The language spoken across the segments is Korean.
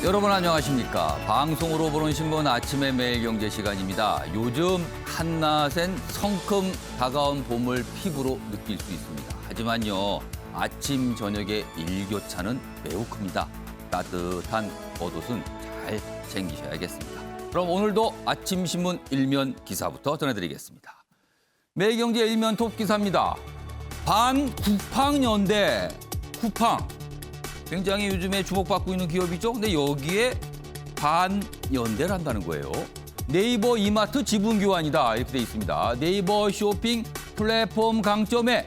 여러분 안녕하십니까. 방송으로 보는 신문 아침의 매일경제 시간입니다. 요즘 한낮엔 성큼 다가온 봄을 피부로 느낄 수 있습니다. 하지만요, 아침 저녁의 일교차는 매우 큽니다. 따뜻한 겉옷은 잘 챙기셔야겠습니다. 그럼 오늘도 아침 신문 일면 기사부터 전해드리겠습니다. 매일경제 일면 톱 기사입니다. 반쿠팡연대, 쿠팡. 굉장히 요즘에 주목받고 있는 기업이죠. 근데 여기에 반연대를 한다는 거예요. 네이버 이마트 지분 교환이다 이렇게 돼 있습니다. 네이버 쇼핑 플랫폼 강점에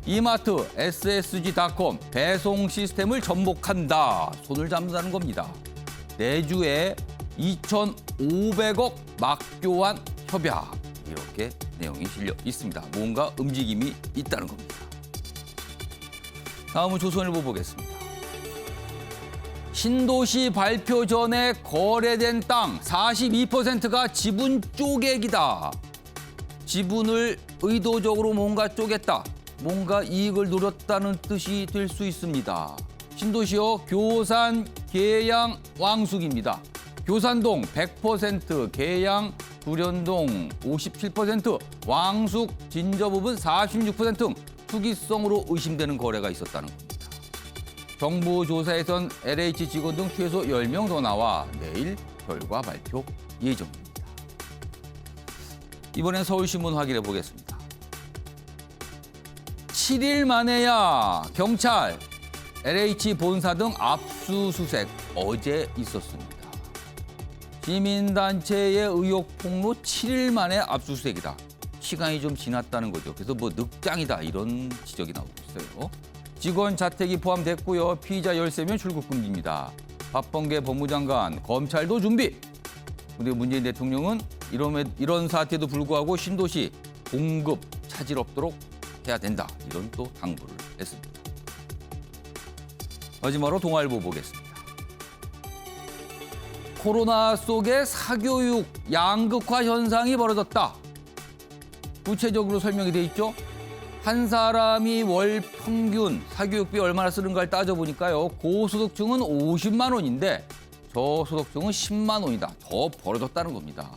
이마트 ssg.com 배송 시스템을 접목한다. 손을 잡는다는 겁니다. 내주에 2,500억 막교환 협약 이렇게 내용이 실려 있습니다. 뭔가 움직임이 있다는 겁니다. 다음은 조선일보 보겠습니다. 신도시 발표 전에 거래된 땅 42%가 지분 쪼개기다. 지분을 의도적으로 뭔가 쪼갰다. 뭔가 이익을 노렸다는 뜻이 될 수 있습니다. 신도시요 교산, 계양, 왕숙입니다. 교산동 100%, 계양, 구련동 57%, 왕숙, 진저 부분 46% 등 투기성으로 의심되는 거래가 있었다는 겁니다. 정부 조사에선 LH 직원 등 최소 10명 더 나와 내일 결과 발표 예정입니다. 이번엔 서울신문 확인해 보겠습니다. 7일 만에야 경찰, LH 본사 등 압수수색 어제 있었습니다. 시민단체의 의혹 폭로 7일 만에 압수수색이다. 시간이 좀 지났다는 거죠. 그래서 뭐 늑장이다 이런 지적이 나오고 있어요. 직원 자택이 포함됐고요. 피의자 13명 출국 금지입니다. 박범계 법무장관, 검찰도 준비. 근데 문재인 대통령은 이런 사태에도 불구하고 신도시 공급 차질 없도록 해야 된다. 이런 또 당부를 했습니다. 마지막으로 동아일보 보겠습니다. 코로나 속에 사교육 양극화 현상이 벌어졌다. 구체적으로 설명이 돼 있죠. 한 사람이 월 평균 사교육비 얼마나 쓰는가를 따져보니까요. 고소득층은 50만 원인데 저소득층은 10만 원이다. 더 벌어졌다는 겁니다.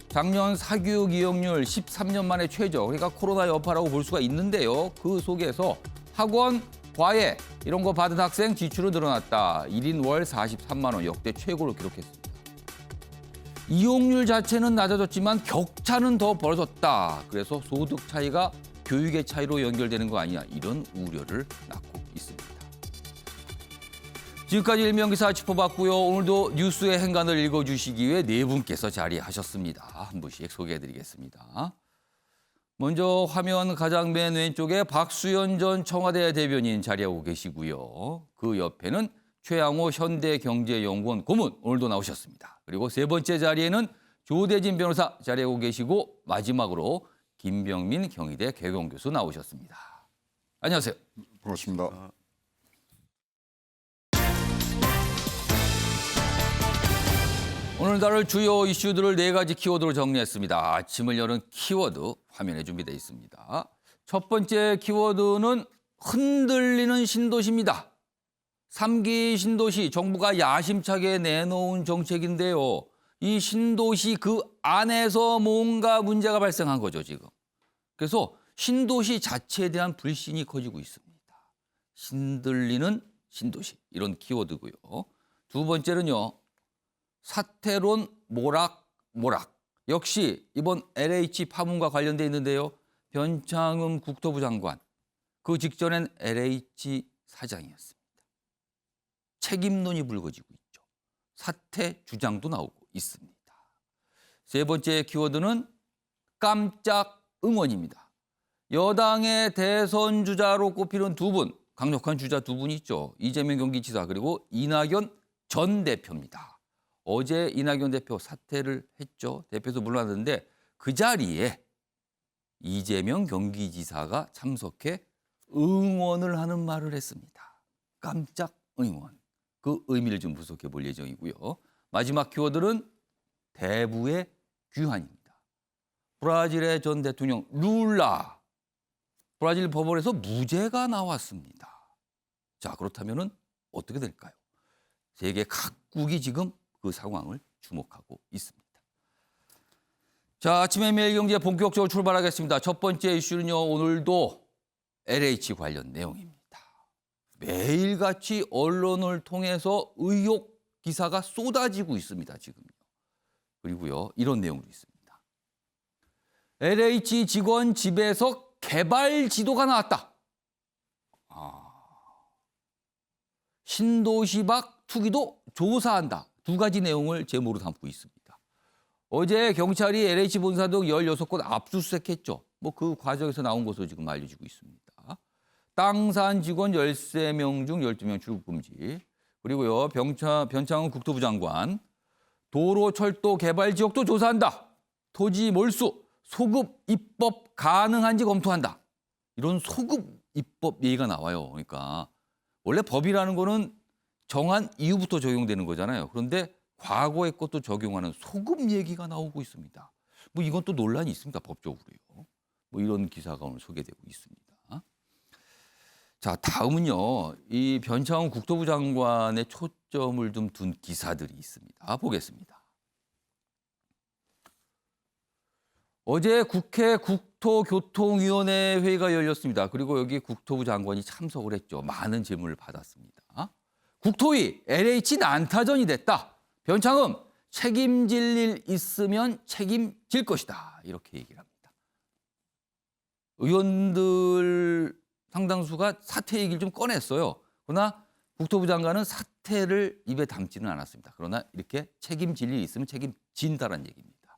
작년 사교육 이용률 13년 만에 최저. 그러니까 코로나 여파라고 볼 수가 있는데요. 그 속에서 학원, 과외 이런 거 받은 학생 지출은 늘어났다. 1인 월 43만 원 역대 최고를 기록했습니다. 이용률 자체는 낮아졌지만 격차는 더 벌어졌다. 그래서 소득 차이가 교육의 차이로 연결되는 거 아니냐 이런 우려를 낳고 있습니다. 지금까지 일면기사 짚어봤고요. 오늘도 뉴스의 행간을 읽어주시기 위해 네 분께서 자리하셨습니다. 한 분씩 소개해드리겠습니다. 먼저 화면 가장 맨 왼쪽에 박수현 전 청와대 대변인 자리하고 계시고요. 그 옆에는 최양호 현대경제연구원 고문 오늘도 나오셨습니다. 그리고 세 번째 자리에는 조대진 변호사 자리하고 계시고 마지막으로 김병민 경희대 개공교수 나오셨습니다. 안녕하세요. 반갑습니다. 오늘 다룰 주요 이슈들을 네 가지 키워드로 정리했습니다. 아침을 여는 키워드 화면에 준비되어 있습니다. 첫 번째 키워드는 흔들리는 신도시입니다. 3기 신도시 정부가 야심차게 내놓은 정책인데요. 이 신도시 그 안에서 뭔가 문제가 발생한 거죠, 지금. 그래서 신도시 자체에 대한 불신이 커지고 있습니다. 신들리는 신도시, 이런 키워드고요. 두 번째는요, 사태론 모락모락. 역시 이번 LH 파문과 관련돼 있는데요. 변창흠 국토부 장관, 그 직전엔 LH 사장이었습니다. 책임론이 불거지고 있죠. 사퇴 주장도 나오고 있습니다. 세 번째 키워드는 깜짝 응원입니다. 여당의 대선 주자로 꼽히는 두 분, 강력한 주자 두 분이 있죠. 이재명 경기지사 그리고 이낙연 전 대표입니다. 어제 이낙연 대표 사퇴를 했죠. 대표에서 물러났는데 그 자리에 이재명 경기지사가 참석해 응원을 하는 말을 했습니다. 깜짝 응원. 그 의미를 좀 분석해 볼 예정이고요. 마지막 키워드는 대부의 귀환입니다. 브라질의 전 대통령 룰라. 브라질 법원에서 무죄가 나왔습니다. 자, 그렇다면 어떻게 될까요? 세계 각국이 지금 그 상황을 주목하고 있습니다. 자, 아침에 매일경제 본격적으로 출발하겠습니다. 첫 번째 이슈는요, 오늘도 LH 관련 내용입니다. 매일같이 언론을 통해서 의혹 기사가 쏟아지고 있습니다, 지금요. 그리고요, 이런 내용도 있습니다. LH 직원 집에서 개발 지도가 나왔다. 신도시 밖 투기도 조사한다. 두 가지 내용을 제목으로 담고 있습니다. 어제 경찰이 LH 본사 등 16곳 압수수색했죠. 뭐 그 과정에서 나온 것으로 지금 알려지고 있습니다. 땅 산 직원 13명 중 12명 출국 금지. 그리고요, 변창흠 국토부 장관, 도로 철도 개발 지역도 조사한다. 토지 몰수, 소급 입법 가능한지 검토한다. 이런 소급 입법 얘기가 나와요. 그러니까 원래 법이라는 거는 정한 이후부터 적용되는 거잖아요. 그런데 과거의 것도 적용하는 소급 얘기가 나오고 있습니다. 뭐 이건 또 논란이 있습니다. 법적으로요. 뭐 이런 기사가 오늘 소개되고 있습니다. 자, 다음은요. 이 변창흠 국토부 장관의 초점을 좀 둔 기사들이 있습니다. 보겠습니다. 어제 국회 국토교통위원회 회의가 열렸습니다. 그리고 여기 국토부 장관이 참석을 했죠. 많은 질문을 받았습니다. 국토위 LH 난타전이 됐다. 변창흠 책임질 일 있으면 책임질 것이다. 이렇게 얘기를 합니다. 의원들 상당수가 사퇴 얘기를 좀 꺼냈어요. 그러나 국토부 장관은 사퇴를 입에 담지는 않았습니다. 그러나 이렇게 책임질 일이 있으면 책임진다는 얘기입니다.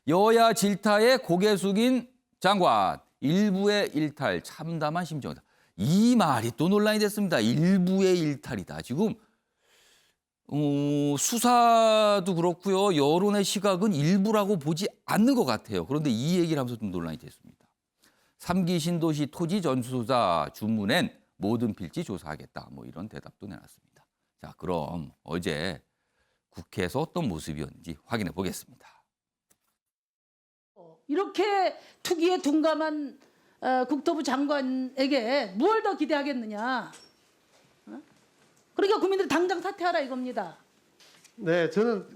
여야 질타에 고개 숙인 장관, 일부의 일탈 참담한 심정이다. 이 말이 또 논란이 됐습니다. 일부의 일탈이다. 지금 수사도 그렇고요. 여론의 시각은 일부라고 보지 않는 것 같아요. 그런데 이 얘기를 하면서 좀 논란이 됐습니다. 3기 신도시 토지 전수조사 주문엔 모든 필지 조사하겠다. 뭐 이런 대답도 내놨습니다. 자, 그럼 어제 국회에서 어떤 모습이었는지 확인해 보겠습니다. 이렇게 투기에 둔감한 국토부 장관에게 무엇을 더 기대하겠느냐. 그러니까 국민들이 당장 사퇴하라 이겁니다. 네, 저는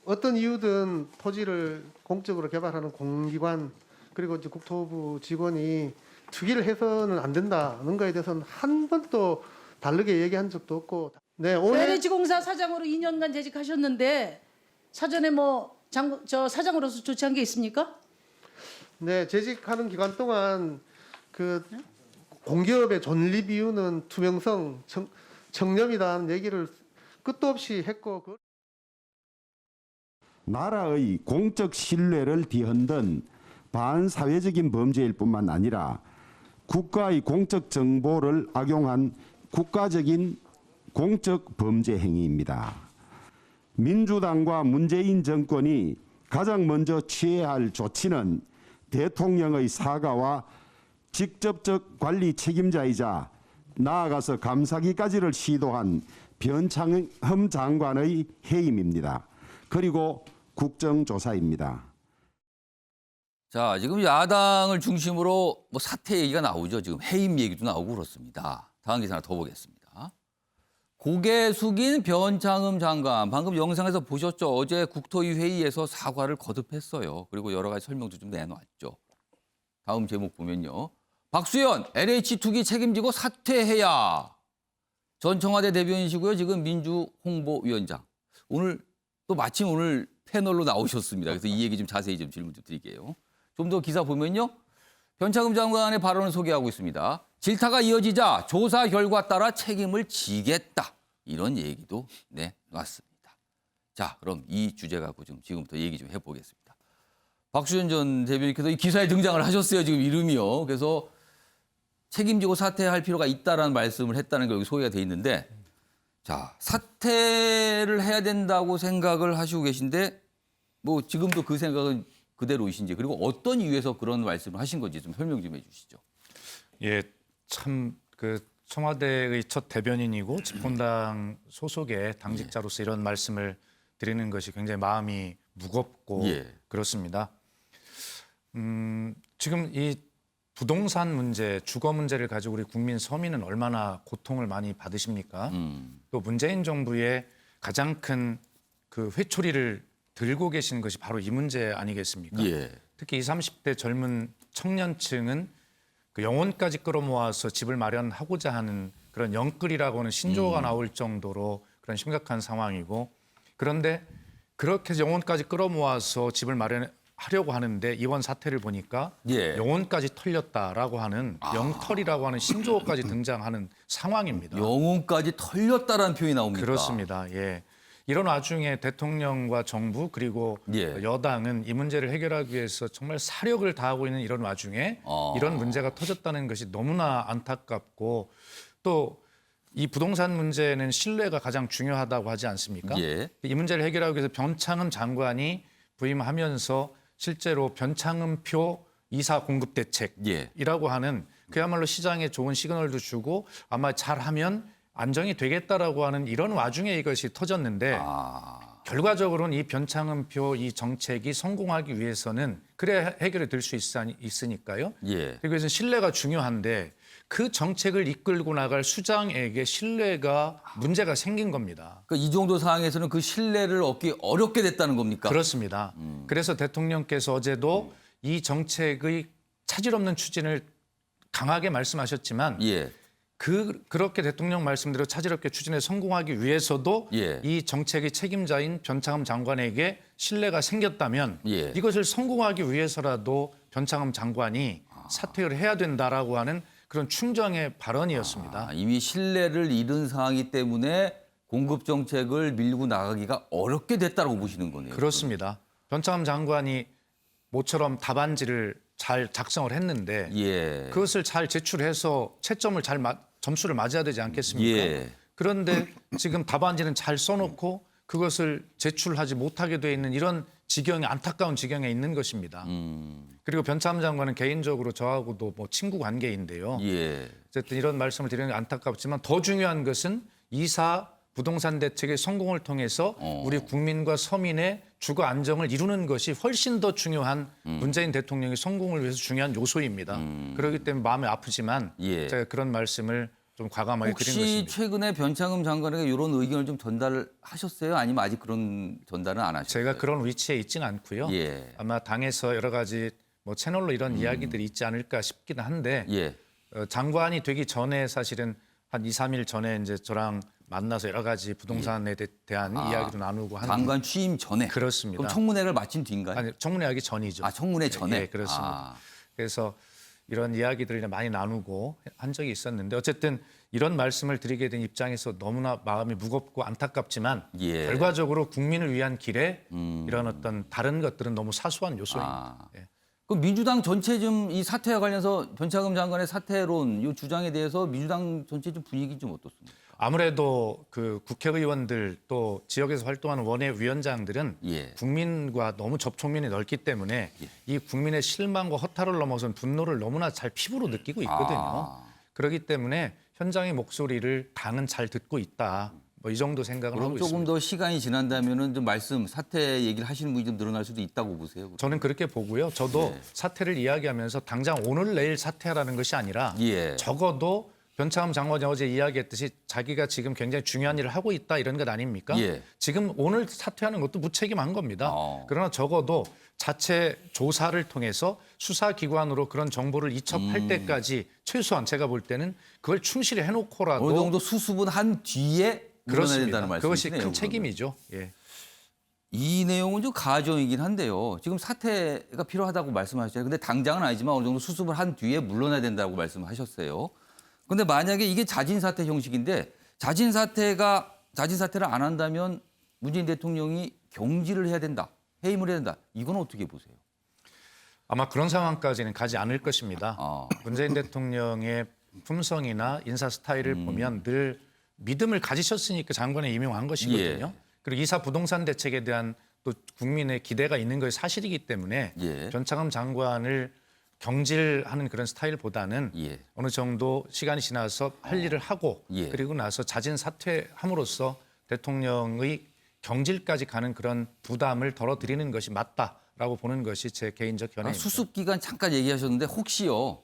어떤 이유든 토지를 공적으로 개발하는 공기관 그리고 이제 국토부 직원이 투기를 해서는 안 된다는 거에 대해서는 한 번도 다르게 얘기한 적도 없고. 네, 오늘 LH공사 사장으로 2년간 재직하셨는데 사전에 뭐 사장으로서 조치한 게 있습니까? 네, 재직하는 기간 동안 공기업의 존립 이유는 투명성, 청렴이다는 얘기를 끝도 없이 했고. 나라의 공적 신뢰를 뒤흔든 반사회적인 범죄일 뿐만 아니라 국가의 공적 정보를 악용한 국가적인 공적 범죄 행위입니다. 민주당과 문재인 정권이 가장 먼저 취해야 할 조치는 대통령의 사과와 직접적 관리 책임자이자 나아가서 감사기까지를 시도한 변창흠 장관의 해임입니다. 그리고 국정조사입니다. 자, 지금 야당을 중심으로 뭐 사퇴 얘기가 나오죠. 지금 해임 얘기도 나오고 그렇습니다. 다음 기사 하나 더 보겠습니다. 고개 숙인 변창흠 장관. 방금 영상에서 보셨죠. 어제 국토위 회의에서 사과를 거듭했어요. 그리고 여러 가지 설명도 좀 내놓았죠. 다음 제목 보면요. 박수현 LH 투기 책임지고 사퇴해야. 전 청와대 대변인이시고요. 지금 민주홍보위원장. 오늘 또 마침 오늘 패널로 나오셨습니다. 그래서 이 얘기 좀 자세히 좀 질문 좀 드릴게요. 좀 더 기사 보면요. 변창흠 장관의 발언을 소개하고 있습니다. 질타가 이어지자 조사 결과 따라 책임을 지겠다. 이런 얘기도 내놨습니다. 자, 그럼 이 주제 갖고 좀 지금부터 얘기 좀 해보겠습니다. 박수현 전 대변인께서 이 기사에 등장을 하셨어요. 지금 이름이요. 그래서 책임지고 사퇴할 필요가 있다라는 말씀을 했다는 게 여기 소개가 돼 있는데, 자, 사퇴를 해야 된다고 생각을 하시고 계신데, 뭐 지금도 그 생각은 그대로이신지, 그리고 어떤 이유에서 그런 말씀을 하신 건지 좀 설명 좀 해주시죠. 예, 참 청와대의 첫 대변인이고 집권당 소속의 당직자로서 이런 말씀을 드리는 것이 굉장히 마음이 무겁고 그렇습니다. 지금 이 부동산 문제, 주거 문제를 가지고 우리 국민 서민은 얼마나 고통을 많이 받으십니까? 또 문재인 정부의 가장 큰 그 회초리를 들고 계신 것이 바로 이 문제 아니겠습니까? 예. 특히 20, 30대 젊은 청년층은 그 영혼까지 끌어모아서 집을 마련하고자 하는 그런 영끌이라고 하는 신조어가 나올 정도로 그런 심각한 상황이고, 그런데 그렇게 영혼까지 끌어모아서 집을 마련하려고 하는데 이번 사태를 보니까 예. 영혼까지 털렸다라고 하는 영털이라고 하는 신조어까지 등장하는 상황입니다. 영혼까지 털렸다라는 표현이 나옵니까? 그렇습니다. 예. 이런 와중에 대통령과 정부 그리고 예. 여당은 이 문제를 해결하기 위해서 정말 사력을 다하고 있는 이런 와중에 이런 문제가 터졌다는 것이 너무나 안타깝고, 또 이 부동산 문제는 신뢰가 가장 중요하다고 하지 않습니까? 예. 이 문제를 해결하기 위해서 변창흠 장관이 부임하면서 실제로 변창흠표 이사 공급 대책이라고 하는 그야말로 시장에 좋은 시그널도 주고 아마 잘하면 안정이 되겠다라고 하는 이런 와중에 이것이 터졌는데 결과적으로는 이 변창흠표 이 정책이 성공하기 위해서는 그래야 해결이 될 수 있으니까요. 예. 그래서 신뢰가 중요한데 그 정책을 이끌고 나갈 수장에게 신뢰가 문제가 생긴 겁니다. 그러니까 이 정도 상황에서는 그 신뢰를 얻기 어렵게 됐다는 겁니까? 그렇습니다. 그래서 대통령께서 어제도 이 정책의 차질 없는 추진을 강하게 말씀하셨지만 예. 그렇게 대통령 말씀대로 차질 없게 추진에 성공하기 위해서도 예. 이 정책의 책임자인 변창흠 장관에게 신뢰가 생겼다면 예. 이것을 성공하기 위해서라도 변창흠 장관이 사퇴를 해야 된다라고 하는 그런 충정의 발언이었습니다. 이미 신뢰를 잃은 상황이기 때문에 공급 정책을 밀고 나가기가 어렵게 됐다고 보시는 거네요. 그렇습니다. 변창흠 장관이 모처럼 답안지를 잘 작성을 했는데 예. 그것을 잘 제출해서 채점을 점수를 맞아야 되지 않겠습니까? 예. 그런데 지금 답안지는 잘 써놓고 그것을 제출하지 못하게 돼 있는 이런 지경이 안타까운 지경에 있는 것입니다. 그리고 변창흠 장관은 개인적으로 저하고도 뭐 친구 관계인데요. 예. 어쨌든 이런 말씀을 드리는 게 안타깝지만 더 중요한 것은 이사 부동산 대책의 성공을 통해서 우리 국민과 서민의 주거 안정을 이루는 것이 훨씬 더 중요한 문재인 대통령의 성공을 위해서 중요한 요소입니다. 그렇기 때문에 마음이 아프지만 예. 제가 그런 말씀을 좀 과감하게 드린 혹시 것입니다. 최근에 변창흠 장관에게 이런 의견을 좀 전달하셨어요? 아니면 아직 그런 전달은 안 하셨어요? 제가 그런 위치에 있지는 않고요. 예. 아마 당에서 여러 가지 뭐 채널로 이런 이야기들이 있지 않을까 싶기는 한데 예. 장관이 되기 전에 사실은 한 2, 3일 전에 이제 저랑 만나서 여러 가지 부동산에 대한 이야기도 나누고 하는 장관 취임 전에. 그렇습니다. 그럼 청문회를 마친 뒤인가요? 아니, 청문회 하기 전이죠. 청문회 전에. 예, 그렇습니다. 아. 그래서 이런 이야기들을 많이 나누고 한 적이 있었는데 어쨌든 이런 말씀을 드리게 된 입장에서 너무나 마음이 무겁고 안타깝지만 예. 결과적으로 국민을 위한 길에 이런 어떤 다른 것들은 너무 사소한 요소입니다. 예. 그럼 민주당 전체 좀 이 사태와 관련해서 변창흠 장관의 사퇴론 이 주장에 대해서 민주당 전체 좀 분위기 좀 어떻습니까? 아무래도 그 국회의원들 또 지역에서 활동하는 원외위원장들은 예. 국민과 너무 접촉면이 넓기 때문에 이 국민의 실망과 허탈을 넘어선 분노를 너무나 잘 피부로 느끼고 있거든요. 그렇기 때문에 현장의 목소리를 당은 잘 듣고 있다. 뭐 이 정도 생각을 그럼 하고 조금 있습니다. 더 시간이 지난다면은 좀 사태 얘기를 하시는 분이 좀 늘어날 수도 있다고 보세요. 그럼? 저는 그렇게 보고요. 저도 사태를 이야기하면서 당장 오늘 내일 사퇴하라는 것이 아니라 예. 적어도 변창흠 장관이 어제 이야기했듯이 자기가 지금 굉장히 중요한 일을 하고 있다 이런 것 아닙니까? 예. 지금 오늘 사퇴하는 것도 무책임한 겁니다. 그러나 적어도 자체 조사를 통해서 수사기관으로 그런 정보를 이첩할 때까지 최소한 제가 볼 때는 그걸 충실히 해놓고라도 어느 정도 수습은 한 뒤에 물러나야 된다는 그렇습니다. 그것이 말씀이시네요. 큰 책임이죠. 예. 이 내용은 좀 가정이긴 한데요. 지금 사퇴가 필요하다고 말씀하셨잖아요. 근데 당장은 아니지만 어느 정도 수습을 한 뒤에 물러나야 된다고 말씀하셨어요. 근데 만약에 이게 자진 사퇴 형식인데 자진 사퇴를 안 한다면 문재인 대통령이 경질을 해야 된다. 해임을 해야 된다. 이건 어떻게 보세요? 아마 그런 상황까지는 가지 않을 것입니다. 아. 문재인 대통령의 품성이나 인사 스타일을 보면 늘 믿음을 가지셨으니까 장관에 임용한 것이거든요. 예. 그리고 이사 부동산 대책에 대한 또 국민의 기대가 있는 것이 사실이기 때문에 예. 변창흠 장관을 경질하는 그런 스타일보다는 예. 어느 정도 시간이 지나서 할 일을 하고 예. 그리고 나서 자진 사퇴함으로써 대통령의 경질까지 가는 그런 부담을 덜어드리는 것이 맞다라고 보는 것이 제 개인적 견해입니다. 수습 기간 잠깐 얘기하셨는데 혹시요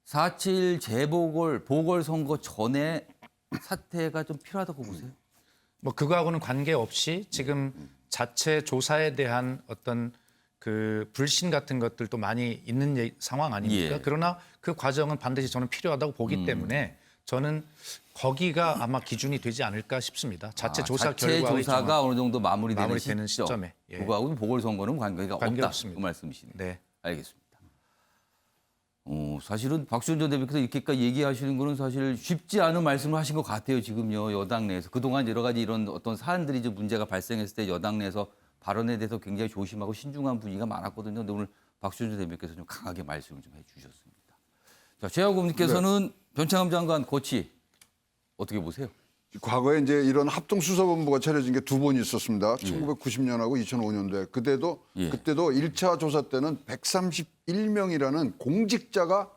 4.7 재보궐 보궐선거 전에 사퇴가 좀 필요하다고 보세요? 뭐 그거하고는 관계없이 지금 자체 조사에 대한 어떤 그 불신 같은 것들도 많이 있는 상황 아닙니까? 예. 그러나 그 과정은 반드시 저는 필요하다고 보기 때문에 저는 거기가 아마 기준이 되지 않을까 싶습니다. 자체 조사 자체 결과의 조사가 어느 정도 마무리되는 시점. 시점에. 예. 그거하고는 보궐선거는 관계가 없다. 관계없습니다. 그 말씀이시네요. 네. 알겠습니다. 사실은 박수현 전 대표께서 이렇게까지 얘기하시는 거는 사실 쉽지 않은 말씀을 하신 것 같아요. 지금요. 여당 내에서. 그동안 여러 가지 이런 어떤 사안들이 좀 문제가 발생했을 때 여당 내에서 발언에 대해서 굉장히 조심하고 신중한 분위기가 많았거든요. 근데 오늘 박수현 전 대표께서 좀 강하게 말씀을 좀 해주셨습니다. 자, 최하고 님께서는 변창흠 장관 고치 어떻게 보세요? 과거에 이제 이런 합동수사본부가 차려진 게 두 번 있었습니다. 1990년하고 2005년도에 그때도 1차 조사 때는 131명이라는 공직자가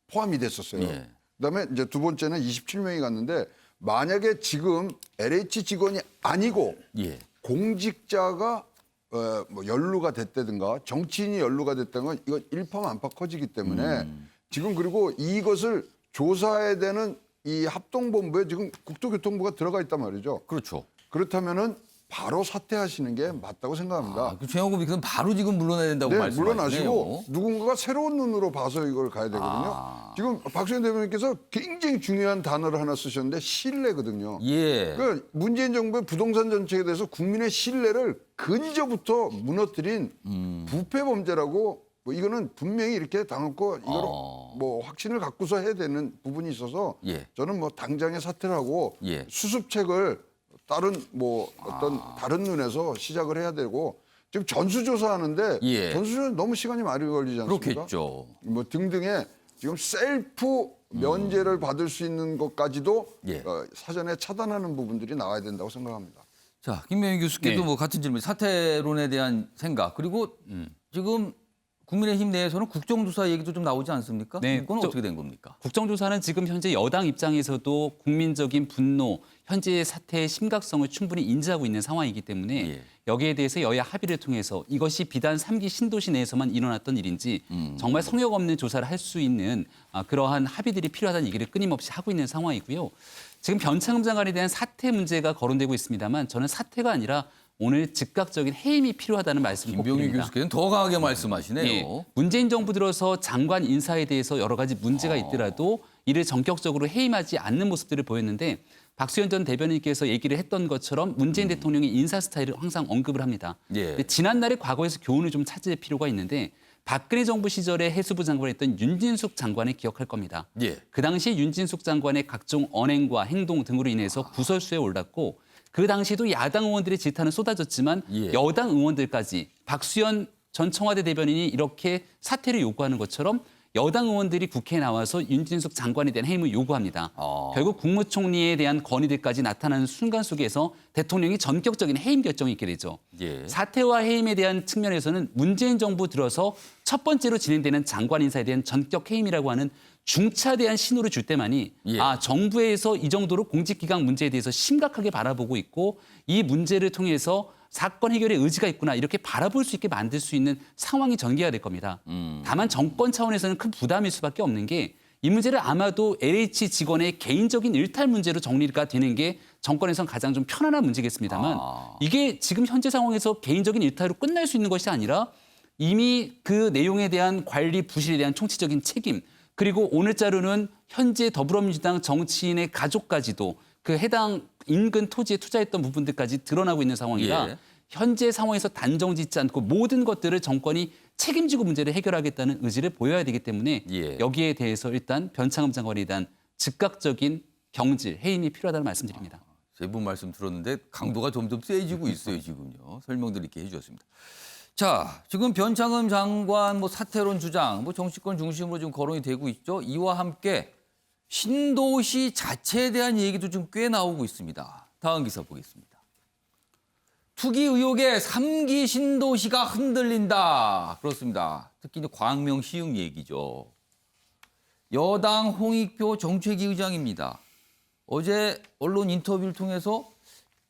포함이 됐었어요. 예. 그다음에 이제 두 번째는 27명이 갔는데 만약에 지금 LH 직원이 아니고 예. 공직자가 뭐 연루가 됐다든가 정치인이 연루가 됐다든가 이건 일파만파 커지기 때문에 지금 그리고 이것을 조사해야 되는 이 합동본부에 지금 국토교통부가 들어가 있단 말이죠. 그렇죠. 그렇다면은 바로 사퇴하시는 게 맞다고 생각합니다. 그 최하고 님께서는 바로 지금 물러나야 된다고 네, 말씀하시네요. 물러나시고 누군가가 새로운 눈으로 봐서 이걸 가야 되거든요. 지금 박수현 대표님께서 굉장히 중요한 단어를 하나 쓰셨는데 신뢰거든요. 예. 그 문재인 정부의 부동산 정책에 대해서 국민의 신뢰를 근저부터 무너뜨린 부패 범죄라고 뭐 이거는 분명히 이렇게 당했고 이거를 뭐 확신을 갖고서 해야 되는 부분이 있어서 예. 저는 뭐 당장에 사퇴를 하고 예. 수습책을 다른 뭐 어떤 다른 눈에서 시작을 해야 되고 지금 전수조사하는데 예. 전수조사 너무 시간이 많이 걸리지 않습니까? 그렇겠죠. 뭐 등등의 지금 셀프 면제를 받을 수 있는 것까지도 예. 사전에 차단하는 부분들이 나와야 된다고 생각합니다. 자, 김명희 교수께도 네. 뭐 같은 질문, 사퇴론에 대한 생각 그리고 지금 국민의힘 내에서는 국정조사 얘기도 좀 나오지 않습니까? 네, 이건 어떻게 된 겁니까? 국정조사는 지금 현재 여당 입장에서도 국민적인 분노, 현재의 사태의 심각성을 충분히 인지하고 있는 상황이기 때문에 예. 여기에 대해서 여야 합의를 통해서 이것이 비단 3기 신도시 내에서만 일어났던 일인지 정말 성역 없는 조사를 할 수 있는 그러한 합의들이 필요하다는 얘기를 끊임없이 하고 있는 상황이고요. 지금 변창흠 장관에 대한 사퇴 문제가 거론되고 있습니다만 저는 사퇴가 아니라 오늘 즉각적인 해임이 필요하다는 말씀을 꼭 김병희 드립니다. 교수께는 더 강하게 말씀하시네요. 예, 문재인 정부 들어서 장관 인사에 대해서 여러 가지 문제가 있더라도 이를 전격적으로 해임하지 않는 모습들을 보였는데 박수현 전 대변인께서 얘기를 했던 것처럼 문재인 대통령의 인사 스타일을 항상 언급을 합니다. 예. 근데 지난날의 과거에서 교훈을 좀 찾을 필요가 있는데 박근혜 정부 시절에 해수부 장관을 했던 윤진숙 장관을 기억할 겁니다. 예. 그 당시 윤진숙 장관의 각종 언행과 행동 등으로 인해서 구설수에 올랐고 그 당시도 야당 의원들의 질타는 쏟아졌지만 예. 여당 의원들까지 박수현 전 청와대 대변인이 이렇게 사퇴를 요구하는 것처럼 여당 의원들이 국회에 나와서 윤진숙 장관에 대한 해임을 요구합니다. 결국 국무총리에 대한 건의들까지 나타나는 순간 속에서 대통령이 전격적인 해임 결정이 있게 되죠. 예. 사퇴와 해임에 대한 측면에서는 문재인 정부 들어서 첫 번째로 진행되는 장관 인사에 대한 전격 해임이라고 하는 중차대한 신호를 줄 때만이 예. 정부에서 이 정도로 공직기강 문제에 대해서 심각하게 바라보고 있고 이 문제를 통해서 사건 해결의 의지가 있구나 이렇게 바라볼 수 있게 만들 수 있는 상황이 전개가 될 겁니다. 다만 정권 차원에서는 큰 부담일 수밖에 없는 게 이 문제를 아마도 LH 직원의 개인적인 일탈 문제로 정리가 되는 게 정권에선 가장 좀 편안한 문제겠습니다만 이게 지금 현재 상황에서 개인적인 일탈로 끝날 수 있는 것이 아니라 이미 그 내용에 대한 관리 부실에 대한 총체적인 책임 그리고 오늘자로는 현재 더불어민주당 정치인의 가족까지도 그 해당 인근 토지에 투자했던 부분들까지 드러나고 있는 상황이라 예. 현재 상황에서 단정짓지 않고 모든 것들을 정권이 책임지고 문제를 해결하겠다는 의지를 보여야 되기 때문에 예. 여기에 대해서 일단 변창흠 장관에 대한 즉각적인 경질, 해임이 필요하다는 말씀드립니다. 세 분 말씀 들었는데 강도가 점점 세지고 있어요, 지금요. 설명들 이렇게 해주셨습니다. 자, 지금 변창흠 장관 뭐 사퇴론 주장, 뭐 정치권 중심으로 지금 거론이 되고 있죠. 이와 함께 신도시 자체에 대한 얘기도 좀 꽤 나오고 있습니다. 다음 기사 보겠습니다. 투기 의혹에 3기 신도시가 흔들린다. 그렇습니다. 특히 이제 광명 시흥 얘기죠. 여당 홍익표 정책위 의장입니다. 어제 언론 인터뷰를 통해서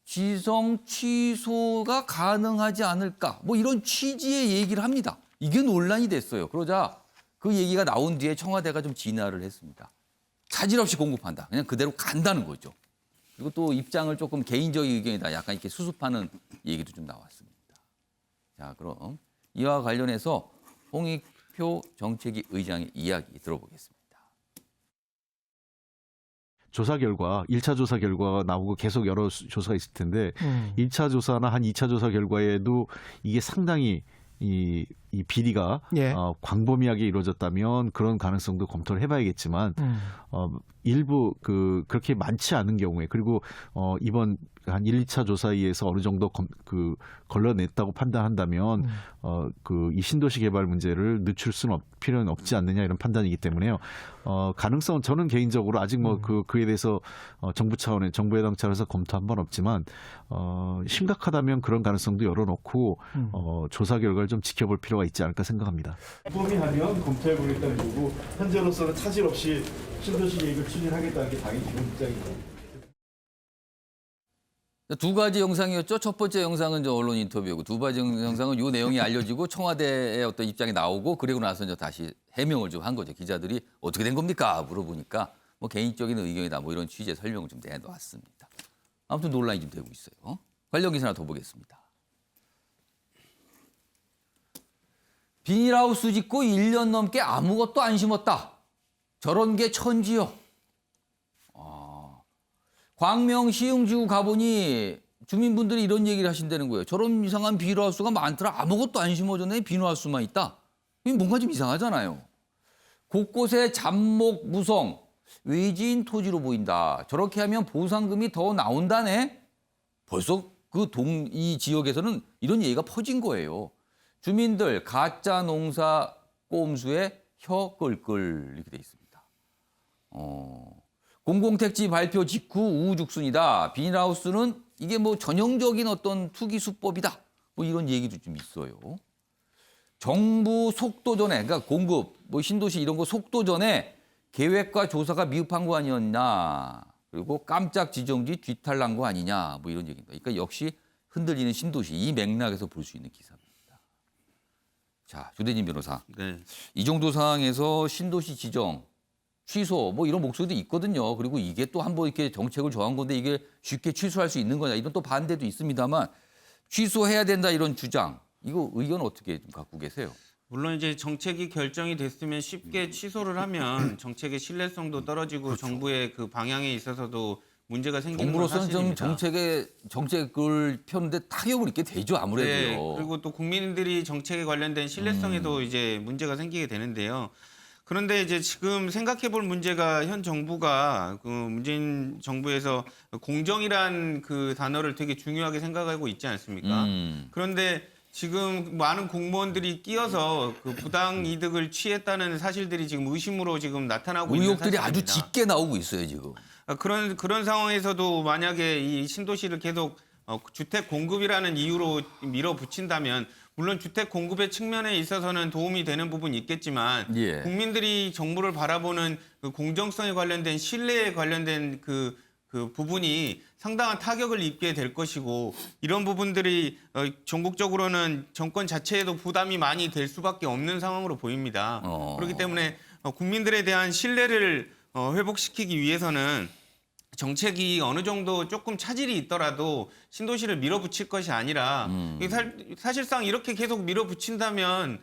지성 취소가 가능하지 않을까 뭐 이런 취지의 얘기를 합니다. 이게 논란이 됐어요. 그러자 그 얘기가 나온 뒤에 청와대가 좀 진화를 했습니다. 차질 없이 공급한다. 그냥 그대로 간다는 거죠. 그리고 또 입장을 조금 개인적인 의견이다. 약간 이렇게 수습하는 얘기도 좀 나왔습니다. 자, 그럼 이와 관련해서 홍익표 정책위 의장의 이야기 들어보겠습니다. 조사 결과, 1차 조사 결과가 나오고 계속 여러 조사가 있을 텐데 1차 조사나 한 2차 조사 결과에도 이게 상당히 이 비리가 예. 광범위하게 이루어졌다면 그런 가능성도 검토를 해봐야겠지만 일부 그렇게 많지 않은 경우에 그리고 이번 한 1, 2차 조사에 의해서 어느 정도 걸러냈다고 판단한다면 이 신도시 개발 문제를 늦출 수는 필요는 없지 않느냐 이런 판단이기 때문에요. 가능성은 저는 개인적으로 아직 뭐 그에 대해서 정부 차원의 정부 여당 차원에서 검토한 건 없지만 심각하다면 그런 가능성도 열어놓고 조사 결과를 좀 지켜볼 필요가 있지 않을까 생각합니다. 범위하면 검토해보겠다는 거고 현재로서는 차질 없이 신도시 계획을 추진하겠다는 게 당연히 기본 입장입니다. 두 가지 영상이었죠. 첫 번째 영상은 이제 언론 인터뷰고 두 번째 영상은 이 내용이 알려지고 청와대의 어떤 입장이 나오고 그리고 나서 이제 다시 해명을 좀 한 거죠. 기자들이 어떻게 된 겁니까? 물어보니까 뭐 개인적인 의견이다 뭐 이런 취지의 설명을 좀 내놓았습니다. 아무튼 논란이 좀 되고 있어요. 관련 기사 하나 더 보겠습니다. 비닐하우스 짓고 1년 넘게 아무것도 안 심었다. 저런 게 천지요. 광명 시흥지구 가보니 주민분들이 이런 얘기를 하신다는 거예요. 저런 이상한 비닐하우스가 많더라. 아무것도 안 심어졌네. 비닐하우스만 있다. 이게 뭔가 좀 이상하잖아요. 곳곳에 잡목 무성, 외지인 토지로 보인다. 저렇게 하면 보상금이 더 나온다네. 벌써 이 지역에서는 이런 얘기가 퍼진 거예요. 주민들 가짜 농사 꼼수에 혀 끌끌 이렇게 돼 있습니다. 공공택지 발표 직후 우후죽순이다. 비닐하우스는 이게 뭐 전형적인 어떤 투기 수법이다. 뭐 이런 얘기도 좀 있어요. 정부 속도전에, 그러니까 공급, 뭐 신도시 이런 거 속도전에 계획과 조사가 미흡한 거 아니었나. 그리고 깜짝 지정지 뒤탈난 거 아니냐. 뭐 이런 얘기입니다. 그러니까 역시 흔들리는 신도시 이 맥락에서 볼 수 있는 기사입니다. 자, 조대진 변호사. 네. 이 정도 상황에서 신도시 지정 취소 뭐 이런 목소리도 있거든요. 그리고 이게 또 한번 이렇게 정책을 정한 건데 이게 쉽게 취소할 수 있는 거냐 이런 또 반대도 있습니다만 취소해야 된다 이런 주장 이거 의견 어떻게 좀 갖고 계세요? 물론 이제 정책이 결정이 됐으면 쉽게 취소를 하면 정책의 신뢰성도 떨어지고 그렇죠. 정부의 그 방향에 있어서도 문제가 생기는 건 정부로서는 좀 사실입니다. 정책을 펴는데 타격을 입게 되죠 아무래도요. 네, 그리고 또 국민들이 정책에 관련된 신뢰성에도 이제 문제가 생기게 되는데요. 그런데 이제 지금 생각해 볼 문제가 현 정부가 그 문재인 정부에서 공정이란 그 단어를 되게 중요하게 생각하고 있지 않습니까? 그런데 지금 많은 공무원들이 끼어서 그 부당 이득을 취했다는 사실들이 지금 의심으로 지금 나타나고 있는 의혹들이 사실입니다. 아주 짙게 나오고 있어요 지금. 그런 상황에서도 만약에 이 신도시를 계속 주택 공급이라는 이유로 밀어붙인다면 물론 주택 공급의 측면에 있어서는 도움이 되는 부분이 있겠지만 예. 국민들이 정부를 바라보는 그 공정성에 관련된 신뢰에 관련된 그 부분이 상당한 타격을 입게 될 것이고 이런 부분들이 전국적으로는 정권 자체에도 부담이 많이 될 수밖에 없는 상황으로 보입니다. 그렇기 때문에 국민들에 대한 신뢰를 회복시키기 위해서는 정책이 어느 정도 조금 차질이 있더라도 신도시를 밀어붙일 것이 아니라 사실상 이렇게 계속 밀어붙인다면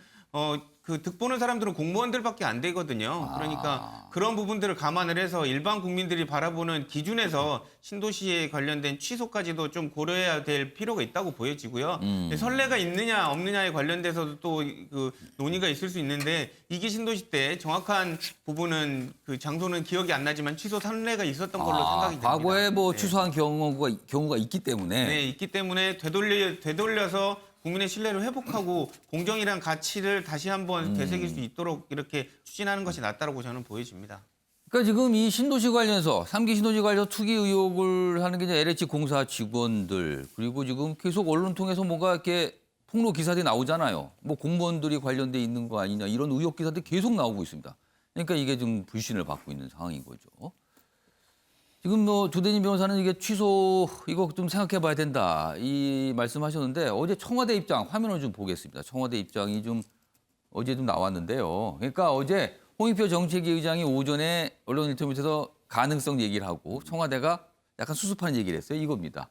그 득보는 사람들은 공무원들밖에 안 되거든요. 그러니까 그런 부분들을 감안을 해서 일반 국민들이 바라보는 기준에서 신도시에 관련된 취소까지도 좀 고려해야 될 필요가 있다고 보여지고요. 선례가 있느냐 없느냐에 관련돼서도 또 그 논의가 있을 수 있는데 이기 신도시 때 정확한 부분은 그 장소는 기억이 안 나지만 취소 선례가 있었던 걸로 생각이 됩니다. 과거에 뭐 네. 취소한 경우가 있기 때문에. 네, 있기 때문에 되돌려서 국민의 신뢰를 회복하고 공정이란 가치를 다시 한번 되새길 수 있도록 이렇게 추진하는 것이 낫다고 저는 보여집니다. 그러니까 지금 이 신도시 관련해서 3기 신도시 관련해서 투기 의혹을 하는 게 이제 LH 공사 직원들 그리고 지금 계속 언론 통해서 뭔가 이렇게 폭로 기사들이 나오잖아요. 뭐 공무원들이 관련돼 있는 거 아니냐 이런 의혹 기사들이 계속 나오고 있습니다. 그러니까 이게 좀 불신을 받고 있는 상황인 거죠. 지금 뭐 조대진 변호사는 이게 취소 이거 좀 생각해 봐야 된다 이 말씀하셨는데 어제 청와대 입장 화면을 좀 보겠습니다. 청와대 입장이 좀 어제 좀 나왔는데요. 그러니까 어제 홍익표 정책위 의장이 오전에 언론 인터뷰에서 가능성 얘기를 하고 청와대가 약간 수습하는 얘기를 했어요. 이겁니다.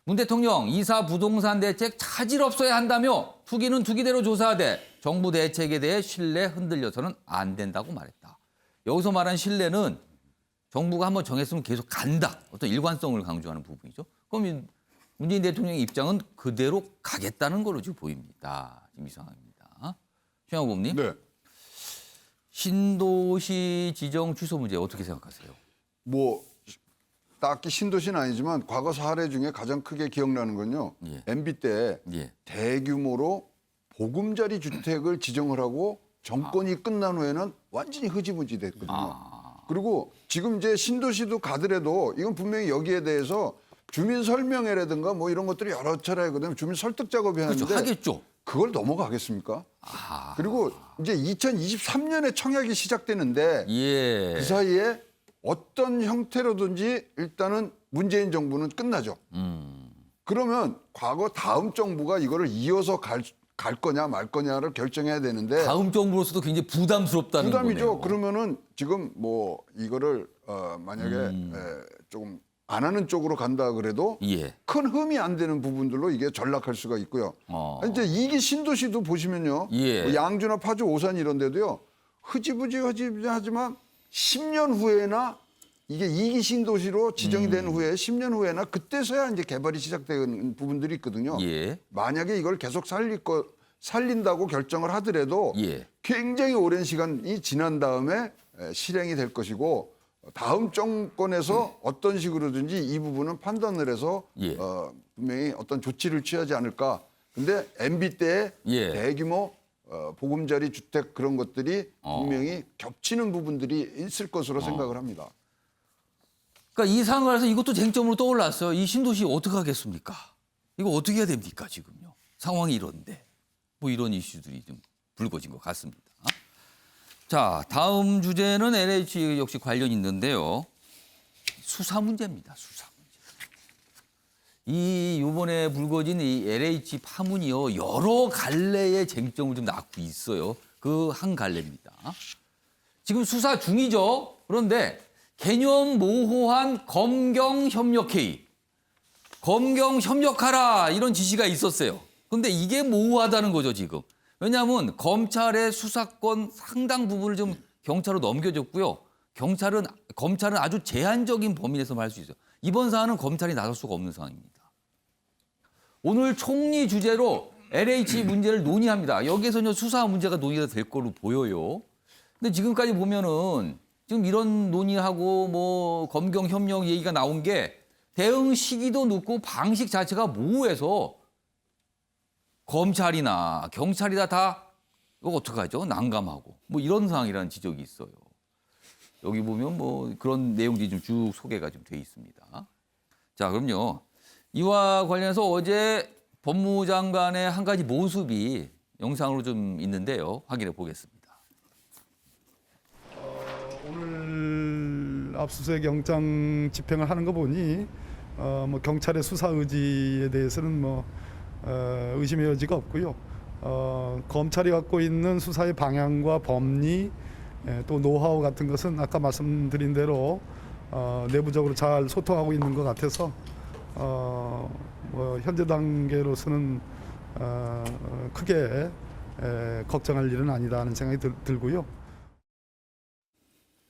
문 대통령 이사 부동산 대책 차질 없어야 한다며 투기는 투기대로 조사하되 정부 대책에 대해 신뢰 흔들려서는 안 된다고 말했다. 여기서 말한 신뢰는 정부가 한번 정했으면 계속 간다. 어떤 일관성을 강조하는 부분이죠. 그럼 문재인 대통령의 입장은 그대로 가겠다는 걸로 지금 보입니다. 지금 이 상황입니다. 최영호 의원님. 네. 신도시 지정 취소 문제 어떻게 생각하세요? 뭐 딱히 신도시는 아니지만 과거 사례 중에 가장 크게 기억나는 건요. 예. MB 때 예. 대규모로 보금자리 주택을 지정을 하고 정권이 끝난 후에는 완전히 흐지부지 됐거든요. 그리고 지금 이제 신도시도 가더라도 이건 분명히 여기에 대해서 주민 설명회라든가 뭐 이런 것들이 여러 차례 하거든요. 주민 설득 작업이 하는데 그렇죠. 하겠죠. 그걸 넘어가겠습니까? 그리고 이제 2023년에 청약이 시작되는데 예. 그 사이에 어떤 형태로든지 일단은 문재인 정부는 끝나죠. 그러면 과거 다음 정부가 이거를 이어서 갈 거냐 말 거냐를 결정해야 되는데 다음 정부로서도 굉장히 부담스럽다는 부담이죠. 거네요. 그러면은 지금 뭐 이거를 만약에 조금 안 하는 쪽으로 간다 그래도 예. 큰 흠이 안 되는 부분들로 이게 전락할 수가 있고요. 이제 이기 신도시도 보시면요. 예. 뭐 양주나 파주, 오산 이런 데도요. 흐지부지 하지만 10년 후에나 이게 이기 신도시로 지정이 된 후에 10년 후에나 그때서야 이제 개발이 시작되는 부분들이 있거든요. 예. 만약에 이걸 계속 살린다고 결정을 하더라도 예. 굉장히 오랜 시간이 지난 다음에 실행이 될 것이고 다음 정권에서 어떤 식으로든지 이 부분은 판단을 해서 예. 분명히 어떤 조치를 취하지 않을까. 근데 MB 때 예. 대규모 보금자리 주택 그런 것들이 분명히 겹치는 부분들이 있을 것으로 생각을 합니다. 그러니까 이 상황에서 이것도 쟁점으로 떠올랐어요. 이 신도시 어떻게 하겠습니까? 이거 어떻게 해야 됩니까 지금요? 상황이 이런데 뭐 이런 이슈들이 좀 불거진 것 같습니다. 자, 다음 주제는 LH 역시 관련 있는데요. 수사 문제입니다. 수사 문제. 이번에 불거진 이 LH 파문이요. 여러 갈래의 쟁점을 좀 낳고 있어요. 그 한 갈래입니다. 지금 수사 중이죠. 그런데 개념 모호한 검경협력회의. 검경협력하라 이런 지시가 있었어요. 그런데 이게 모호하다는 거죠 지금. 왜냐하면 검찰의 수사권 상당 부분을 좀 경찰로 넘겨줬고요. 검찰은 아주 제한적인 범위 내에서만 할 수 있어요. 이번 사안은 검찰이 나설 수가 없는 상황입니다. 오늘 총리 주재로 LH 문제를 논의합니다. 여기에서 수사 문제가 논의가 될 걸로 보여요. 근데 지금까지 보면은 지금 이런 논의하고 뭐 검경 협력 얘기가 나온 게 대응 시기도 늦고 방식 자체가 모호해서 검찰이나 경찰이나 다 이거 어떡하죠? 난감하고 뭐 이런 상황이라는 지적이 있어요. 여기 보면 뭐 그런 내용들이 좀 쭉 소개가 좀 돼 있습니다. 자, 그럼요. 이와 관련해서 어제 법무부 장관의 한 가지 모습이 영상으로 좀 있는데요. 확인해 보겠습니다. 오늘 압수수색 영장 집행을 하는 거 보니 뭐 경찰의 수사 의지에 대해서는 뭐 의심의 여지가 없고요. 검찰이 갖고 있는 수사의 방향과 법리 또 노하우 같은 것은 아까 말씀드린 대로 내부적으로 잘 소통하고 있는 것 같아서 뭐 현재 단계로서는 크게 걱정할 일은 아니다 하는 생각이 들고요.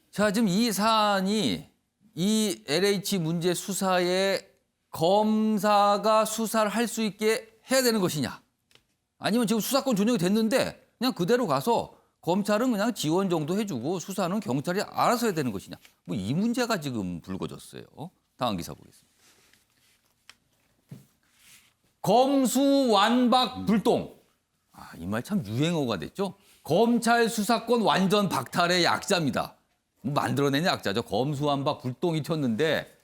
자, 지금 이 사안이 이 LH 문제 수사에 검사가 수사를 할 수 있게 해야 되는 것이냐? 아니면 지금 수사권 조정이 됐는데 그냥 그대로 가서 검찰은 그냥 지원 정도 해주고 수사는 경찰이 알아서 해야 되는 것이냐? 뭐 이 문제가 지금 불거졌어요. 다음 기사 보겠습니다. 검수완박 불똥. 이 말 참 유행어가 됐죠. 검찰 수사권 완전 박탈의 약자입니다. 만들어낸 약자죠. 검수완박 불똥이 튀었는데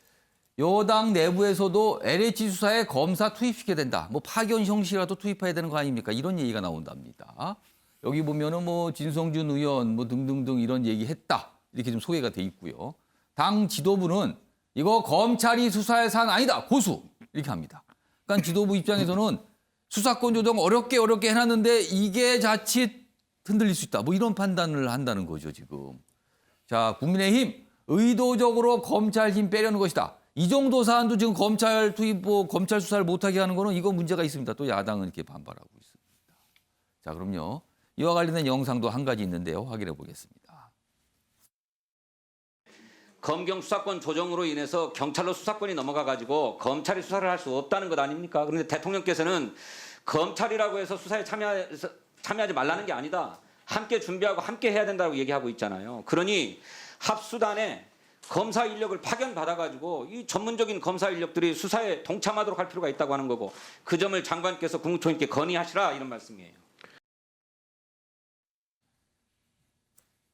여당 내부에서도 LH 수사에 검사 투입시켜야 된다. 뭐 파견 형식이라도 투입해야 되는 거 아닙니까? 이런 얘기가 나온답니다. 여기 보면은 뭐 진성준 의원 뭐 등등등 이런 얘기했다. 이렇게 좀 소개가 돼 있고요. 당 지도부는 이거 검찰이 수사할 사안 아니다. 고수. 이렇게 합니다. 그러니까 지도부 입장에서는 수사권 조정 어렵게 해놨는데 이게 자칫 흔들릴 수 있다. 뭐 이런 판단을 한다는 거죠, 지금. 자, 국민의힘 의도적으로 검찰 힘 빼려는 것이다. 이 정도 사안도 지금 검찰 투입, 검찰 수사를 못하게 하는 거는 이거 문제가 있습니다. 또 야당은 이렇게 반발하고 있습니다. 자, 그럼요. 이와 관련된 영상도 한 가지 있는데요. 확인해 보겠습니다. 검경 수사권 조정으로 인해서 경찰로 수사권이 넘어가가지고 검찰이 수사를 할 수 없다는 것 아닙니까? 그런데 대통령께서는 검찰이라고 해서 수사에 참여하지 말라는 게 아니다. 함께 준비하고 함께 해야 된다고 얘기하고 있잖아요. 그러니 합수단에 검사 인력을 파견받아가지고 이 전문적인 검사 인력들이 수사에 동참하도록 할 필요가 있다고 하는 거고 그 점을 장관께서 국무총리께 건의하시라 이런 말씀이에요.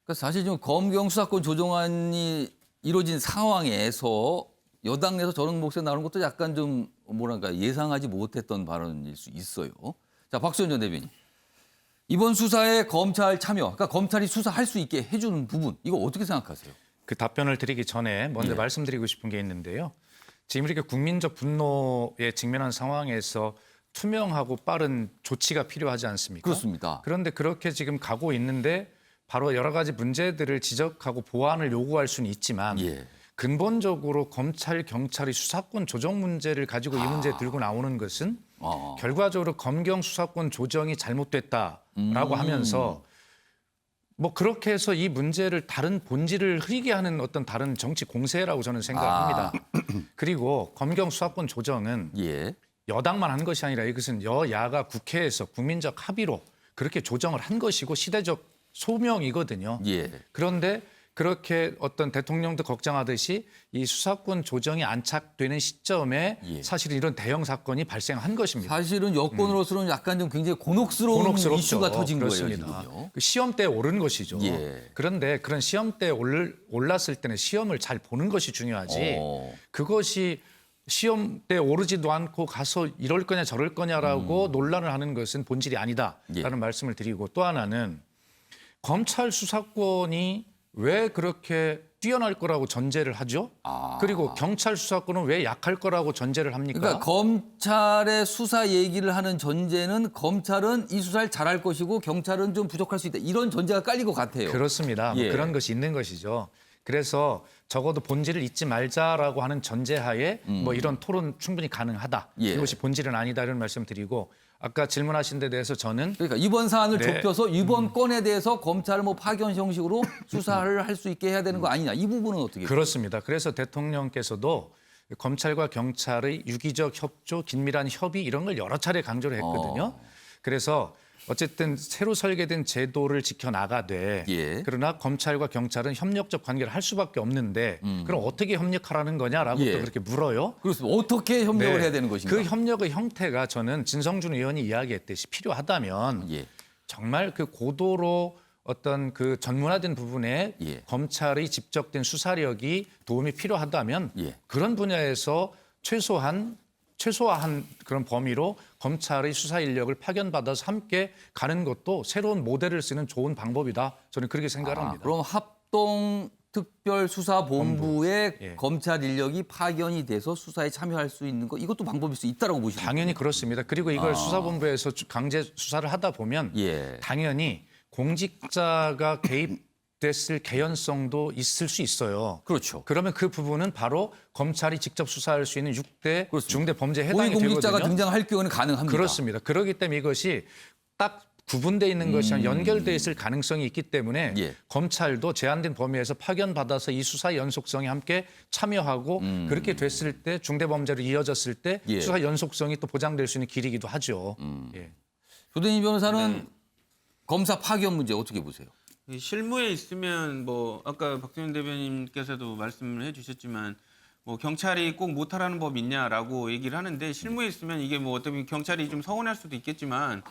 그러니까 사실 지금 검경 수사권 조정안이 이루어진 상황에서 여당 내에서 저런 목소리 나오는 것도 약간 좀 뭐랄까 예상하지 못했던 발언일 수 있어요. 자, 박수현 전 대변인. 이번 수사에 검찰 참여, 그러니까 검찰이 수사할 수 있게 해주는 부분, 이거 어떻게 생각하세요? 그 답변을 드리기 전에 먼저 말씀드리고 싶은 게 있는데요. 지금 이렇게 국민적 분노에 직면한 상황에서 투명하고 빠른 조치가 필요하지 않습니까? 그렇습니다. 그런데 그렇게 지금 가고 있는데 바로 여러 가지 문제들을 지적하고 보완을 요구할 수는 있지만 근본적으로 검찰, 경찰이 수사권 조정 문제를 가지고 이 문제 들고 나오는 것은 결과적으로 검경 수사권 조정이 잘못됐다라고 하면서 뭐 그렇게 해서 이 문제를 다른 본질을 흐리게 하는 어떤 다른 정치 공세라고 저는 생각합니다. 그리고 검경 수사권 조정은 여당만 한 것이 아니라 이것은 여야가 국회에서 국민적 합의로 그렇게 조정을 한 것이고 시대적 소명이거든요. 그런데 그렇게 어떤 대통령도 걱정하듯이 이 수사권 조정이 안착되는 시점에 사실은 이런 대형 사건이 발생한 것입니다. 사실은 여권으로서는 약간 좀 굉장히 곤혹스러운 이슈가 터진 그렇습니다. 거예요. 지금요. 그 시험대에 오른 것이죠. 그런데 그런 시험대에 올랐을 때는 시험을 잘 보는 것이 중요하지 그것이 시험대에 오르지도 않고 가서 이럴 거냐 저럴 거냐라고 논란을 하는 것은 본질이 아니다라는 말씀을 드리고 또 하나는 검찰 수사권이 왜 그렇게 뛰어날 거라고 전제를 하죠? 그리고 경찰 수사권은 왜 약할 거라고 전제를 합니까? 그러니까 검찰의 수사 얘기를 하는 전제는 검찰은 이 수사를 잘할 것이고 경찰은 좀 부족할 수 있다. 이런 전제가 깔린 것 같아요. 그렇습니다. 뭐 그런 것이 있는 것이죠. 그래서 적어도 본질을 잊지 말자라고 하는 전제하에 뭐 이런 토론 충분히 가능하다. 이것이 본질은 아니다 이런 말씀 드리고 아까 질문하신 데 대해서 저는 그러니까 이번 사안을 좁혀서 이번 건에 대해서 검찰을 뭐 파견 형식으로 수사를 할 수 있게 해야 되는 거 아니냐. 이 부분은 어떻게 그렇습니다. 그래서 대통령께서도 검찰과 경찰의 유기적 협조, 긴밀한 협의 이런 걸 여러 차례 강조를 했거든요. 그래서 어쨌든 새로 설계된 제도를 지켜나가되 그러나 검찰과 경찰은 협력적 관계를 할 수밖에 없는데 그럼 어떻게 협력하라는 거냐라고 또 그렇게 물어요. 그렇습니다. 어떻게 협력을 해야 되는 것인가. 그 협력의 형태가 저는 진성준 의원이 이야기했듯이 필요하다면 정말 그 고도로 어떤 그 전문화된 부분에 검찰의 집적된 수사력이 도움이 필요하다면 그런 분야에서 최소한 그런 범위로 검찰의 수사 인력을 파견받아서 함께 가는 것도 새로운 모델을 쓰는 좋은 방법이다. 저는 그렇게 생각합니다. 그럼 합동특별수사본부에 검찰 인력이 파견이 돼서 수사에 참여할 수 있는 거 이것도 방법일 수 있다라고 보시는 당연히 그렇습니다. 그리고 이걸 수사본부에서 강제 수사를 하다 보면 당연히 공직자가 개입됐을 개연성도 있을 수 있어요. 그렇죠. 그러면 그 부분은 바로 검찰이 직접 수사할 수 있는 6대 중대 범죄에 해당이 되거든요. 고위공직자가 등장할 경우는 가능합니다. 그렇습니다. 그렇기 때문에 이것이 딱 구분돼 있는 것이 아니라 연결돼 있을 가능성이 있기 때문에 검찰도 제한된 범위에서 파견받아서 이 수사 연속성에 함께 참여하고 그렇게 됐을 때 중대범죄로 이어졌을 때 수사 연속성이 또 보장될 수 있는 길이기도 하죠. 조대인 변호사는 검사 파견 문제 어떻게 보세요? 실무에 있으면 뭐 아까 박수현 대변인께서도 말씀을 해주셨지만 뭐 경찰이 꼭 못하라는 법 있냐라고 얘기를 하는데 실무에 있으면 이게 뭐 어떻게 경찰이 좀 서운할 수도 있겠지만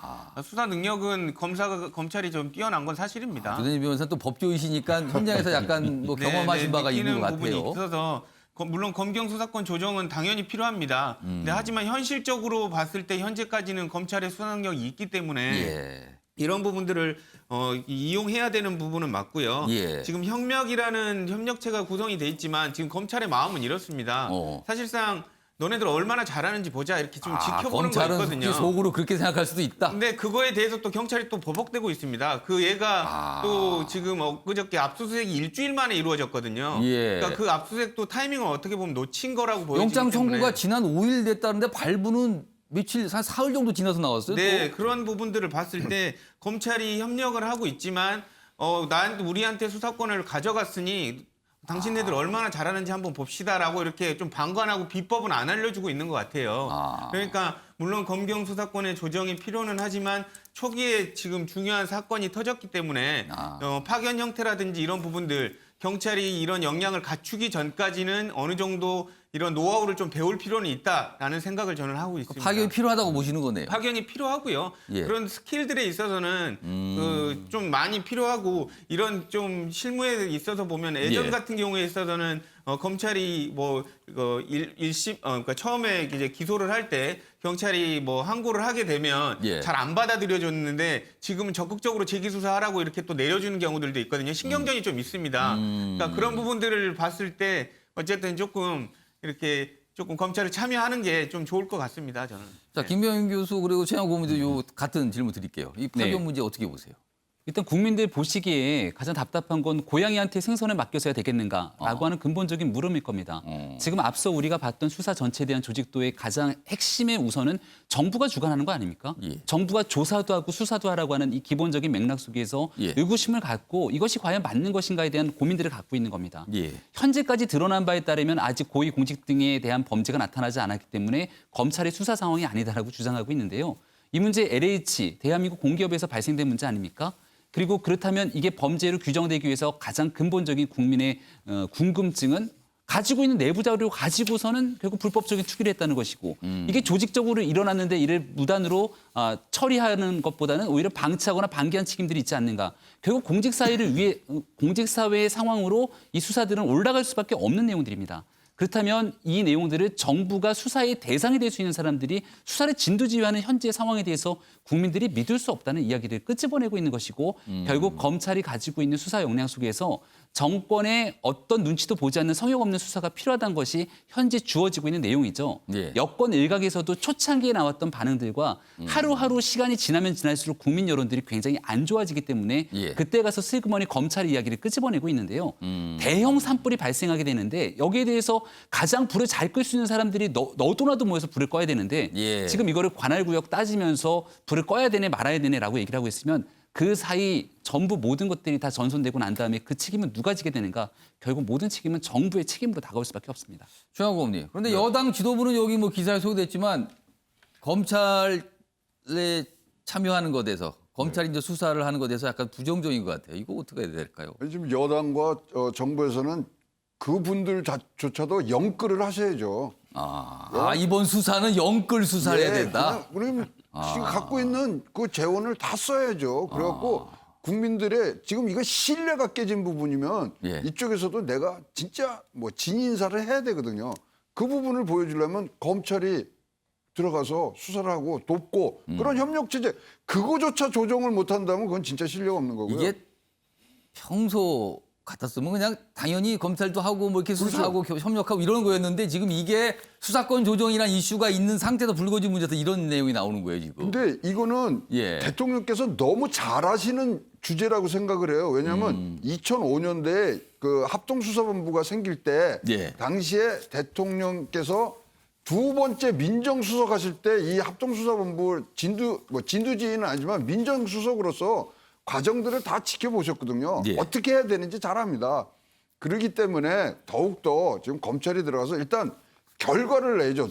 수사 능력은 검찰이 좀 뛰어난 건 사실입니다. 조대인 변호사 또 법조이시니까 현장에서 약간 뭐 경험하신 바가 있는 것 같아요. 부분이 있어서 물론 검경 수사권 조정은 당연히 필요합니다. 근데 하지만 현실적으로 봤을 때 현재까지는 검찰의 수사 능력이 있기 때문에 이런 부분들을 이용해야 되는 부분은 맞고요. 지금 협력이라는 협력체가 구성이 돼 있지만 지금 검찰의 마음은 이렇습니다. 사실상 너네들 얼마나 잘하는지 보자 이렇게 좀 지켜보는 거 검찰은 있거든요. 특히 속으로 그렇게 생각할 수도 있다. 근데 그거에 대해서 또 경찰이 또 보복되고 있습니다. 그 얘가 또 지금 엊그저께 압수수색이 일주일 만에 이루어졌거든요. 예. 그러니까 그 압수수색도 타이밍을 어떻게 보면 놓친 거라고 보여지기 영장 청구가 때문에. 지난 5일 됐다는데 발부는 며칠, 한 사흘 정도 지나서 나왔어요. 네, 또. 그런 부분들을 봤을 때 검찰이 협력을 하고 있지만 우리한테 수사권을 가져갔으니 당신네들 얼마나 잘하는지 한번 봅시다라고 이렇게 좀 방관하고 비법은 안 알려주고 있는 것 같아요. 그러니까 물론 검경 수사권의 조정이 필요는 하지만 초기에 지금 중요한 사건이 터졌기 때문에 파견 형태라든지 이런 부분들 경찰이 이런 역량을 갖추기 전까지는 어느 정도 이런 노하우를 좀 배울 필요는 있다라는 생각을 저는 하고 있습니다. 파견이 필요하다고 보시는 거네요. 파견이 필요하고요. 예. 그런 스킬들에 있어서는 좀 많이 필요하고 이런 좀 실무에 있어서 보면 예전 예. 같은 경우에 있어서는 검찰이 뭐 그러니까 처음에 이제 기소를 할 때 경찰이 뭐 항고를 하게 되면 예. 잘 안 받아들여줬는데 지금은 적극적으로 재기 수사하라고 이렇게 또 내려주는 경우들도 있거든요. 신경전이 좀 있습니다. 그러니까 그런 부분들을 봤을 때 어쨌든 조금 검찰을 참여하는 게 좀 좋을 것 같습니다. 저는. 자, 김병현 교수 그리고 최양 고문도 요 같은 질문 드릴게요. 이 파견 네. 문제 어떻게 보세요? 일단 국민들 보시기에 가장 답답한 건 고양이한테 생선을 맡겨서야 되겠는가라고 하는 근본적인 물음일 겁니다. 지금 앞서 우리가 봤던 수사 전체에 대한 조직도의 가장 핵심의 우선은 정부가 주관하는 거 아닙니까? 예. 정부가 조사도 하고 수사도 하라고 하는 이 기본적인 맥락 속에서 예. 의구심을 갖고 이것이 과연 맞는 것인가에 대한 고민들을 갖고 있는 겁니다. 예. 현재까지 드러난 바에 따르면 아직 고위 공직 등에 대한 범죄가 나타나지 않았기 때문에 검찰의 수사 상황이 아니다라고 주장하고 있는데요. 이 문제 LH, 대한민국 공기업에서 발생된 문제 아닙니까? 그리고 그렇다면 이게 범죄로 규정되기 위해서 가장 근본적인 국민의 궁금증은 가지고 있는 내부 자료를 가지고서는 결국 불법적인 투기를 했다는 것이고 이게 조직적으로 일어났는데 이를 무단으로 처리하는 것보다는 오히려 방치하거나 방기한 책임들이 있지 않는가. 결국 공직사회의 상황으로 이 수사들은 올라갈 수밖에 없는 내용들입니다. 그렇다면 이 내용들을 정부가 수사의 대상이 될 수 있는 사람들이 수사를 진두지휘하는 현재 상황에 대해서 국민들이 믿을 수 없다는 이야기를 끄집어내고 있는 것이고 결국 검찰이 가지고 있는 수사 역량 속에서 정권의 어떤 눈치도 보지 않는 성역 없는 수사가 필요하다는 것이 현재 주어지고 있는 내용이죠. 예. 여권 일각에서도 초창기에 나왔던 반응들과 하루하루 시간이 지나면 지날수록 국민 여론들이 굉장히 안 좋아지기 때문에 예. 그때 가서 슬그머니 검찰의 이야기를 끄집어내고 있는데요. 대형 산불이 발생하게 되는데 여기에 대해서 가장 불을 잘 끌 수 있는 사람들이 너도나도 모여서 불을 꺼야 되는데 예. 지금 이거를 관할구역 따지면서 불을 꺼야 되네 말아야 되네라고 얘기를 하고 있으면 그 사이 전부 모든 것들이 다 전손되고 난 다음에 그 책임은 누가 지게 되는가? 결국 모든 책임은 정부의 책임으로 다가올 수밖에 없습니다. 최양 고문님. 그런데 여당 지도부는 여기 뭐 기사에 소개됐지만 검찰에 참여하는 것에 대해서 검찰이 이제 수사를 하는 것에 대해서 약간 부정적인 것 같아요. 이거 어떻게 해야 될까요? 지금 여당과 정부에서는 그분들조차도 영끌을 하셔야죠. 이번 수사는 영끌 수사를 해야 예, 된다. 그럼 지금 갖고 있는 그 재원을 다 써야죠. 그래갖고 국민들의 지금 이거 신뢰가 깨진 부분이면 예. 이쪽에서도 내가 진짜 뭐 진인사를 해야 되거든요. 그 부분을 보여주려면 검찰이 들어가서 수사를 하고 돕고 그런 협력 체제 그거조차 조정을 못한다면 그건 진짜 신뢰가 없는 거고요. 이게 평소 같았으면 그냥 당연히 검찰도 하고 뭐 이렇게 수사하고 협력하고 이런 거였는데 지금 이게 수사권 조정이란 이슈가 있는 상태에서 불거진 문제에서 이런 내용이 나오는 거예요 지금. 근데 이거는 예. 대통령께서 너무 잘 아시는 주제라고 생각을 해요. 왜냐하면 2005년대에 그 합동수사본부가 생길 때 예. 당시에 대통령께서 두 번째 민정수석하실 때 이 합동수사본부 진두지휘는 아니지만 민정수석으로서 과정들을 다 지켜보셨거든요. 예. 어떻게 해야 되는지 잘 압니다. 그렇기 때문에 더욱더 지금 검찰이 들어가서 일단 결과를 내죠.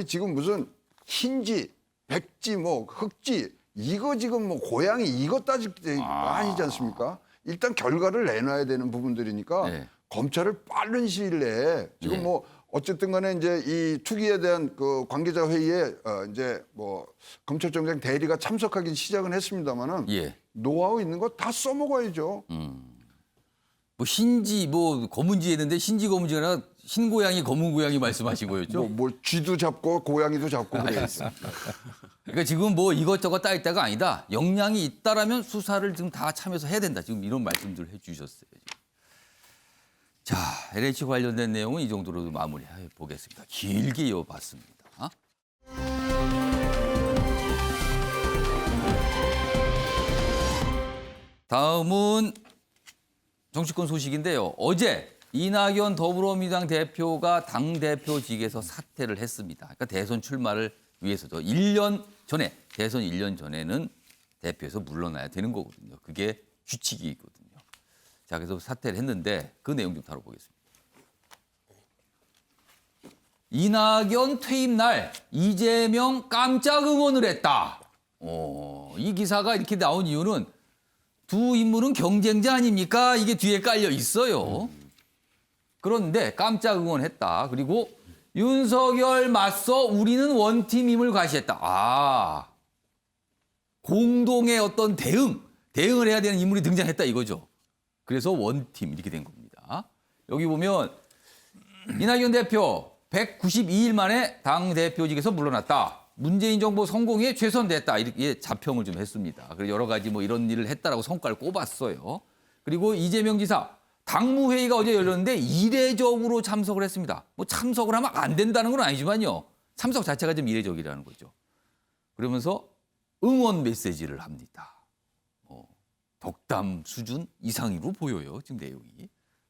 지금 무슨 흰지, 백지, 뭐 흑지 이거 지금 뭐 고양이 이거 따질 게 아니지 않습니까? 일단 결과를 내놔야 되는 부분들이니까 예. 검찰을 빠른 시일 내에 지금 예. 뭐 어쨌든 간에 이제 이 투기에 대한 그 관계자 회의에 이제 뭐 검찰총장 대리가 참석하기 시작은 했습니다만은 예. 노하우 있는 거 다 써먹어야죠. 뭐 흰지 뭐 검은지 했는데 흰지 검은지가 아니라 흰 고양이 검은 고양이 말씀하신 거였죠? 뭐 쥐도 잡고 고양이도 잡고 그래야죠. 그러니까 지금 뭐 이것저것 따일 때가 아니다. 역량이 있다라면 수사를 지금 다 참여해서 해야 된다. 지금 이런 말씀들을 해주셨어요. 자, LH 관련된 내용은 이 정도로 마무리해 보겠습니다. 길게 이어봤습니다. 다음은 정치권 소식인데요. 어제 이낙연 더불어민주당 대표가 당대표직에서 사퇴를 했습니다. 그러니까 대선 출마를 위해서죠. 1년 전에, 대선 1년 전에는 대표에서 물러나야 되는 거거든요. 그게 규칙이거든요. 자, 그래서 사퇴를 했는데 그 내용 좀 다뤄보겠습니다. 이낙연 퇴임 날 이재명 깜짝 응원을 했다. 이 기사가 이렇게 나온 이유는 두 인물은 경쟁자 아닙니까? 이게 뒤에 깔려 있어요. 그런데 깜짝 응원했다. 그리고 윤석열 맞서 우리는 원팀임을 과시했다. 공동의 어떤 대응을 해야 되는 인물이 등장했다 이거죠. 그래서 원팀 이렇게 된 겁니다. 여기 보면 이낙연 대표 192일 만에 당대표직에서 물러났다. 문재인 정부 성공에 최선됐다. 이렇게 자평을 좀 했습니다. 그리고 여러 가지 뭐 이런 일을 했다라고 성과를 꼽았어요. 그리고 이재명 지사 당무회의가 어제 열렸는데 이례적으로 참석을 했습니다. 뭐 참석을 하면 안 된다는 건 아니지만요. 참석 자체가 좀 이례적이라는 거죠. 그러면서 응원 메시지를 합니다. 덕담 수준 이상으로 보여요. 지금 내용이.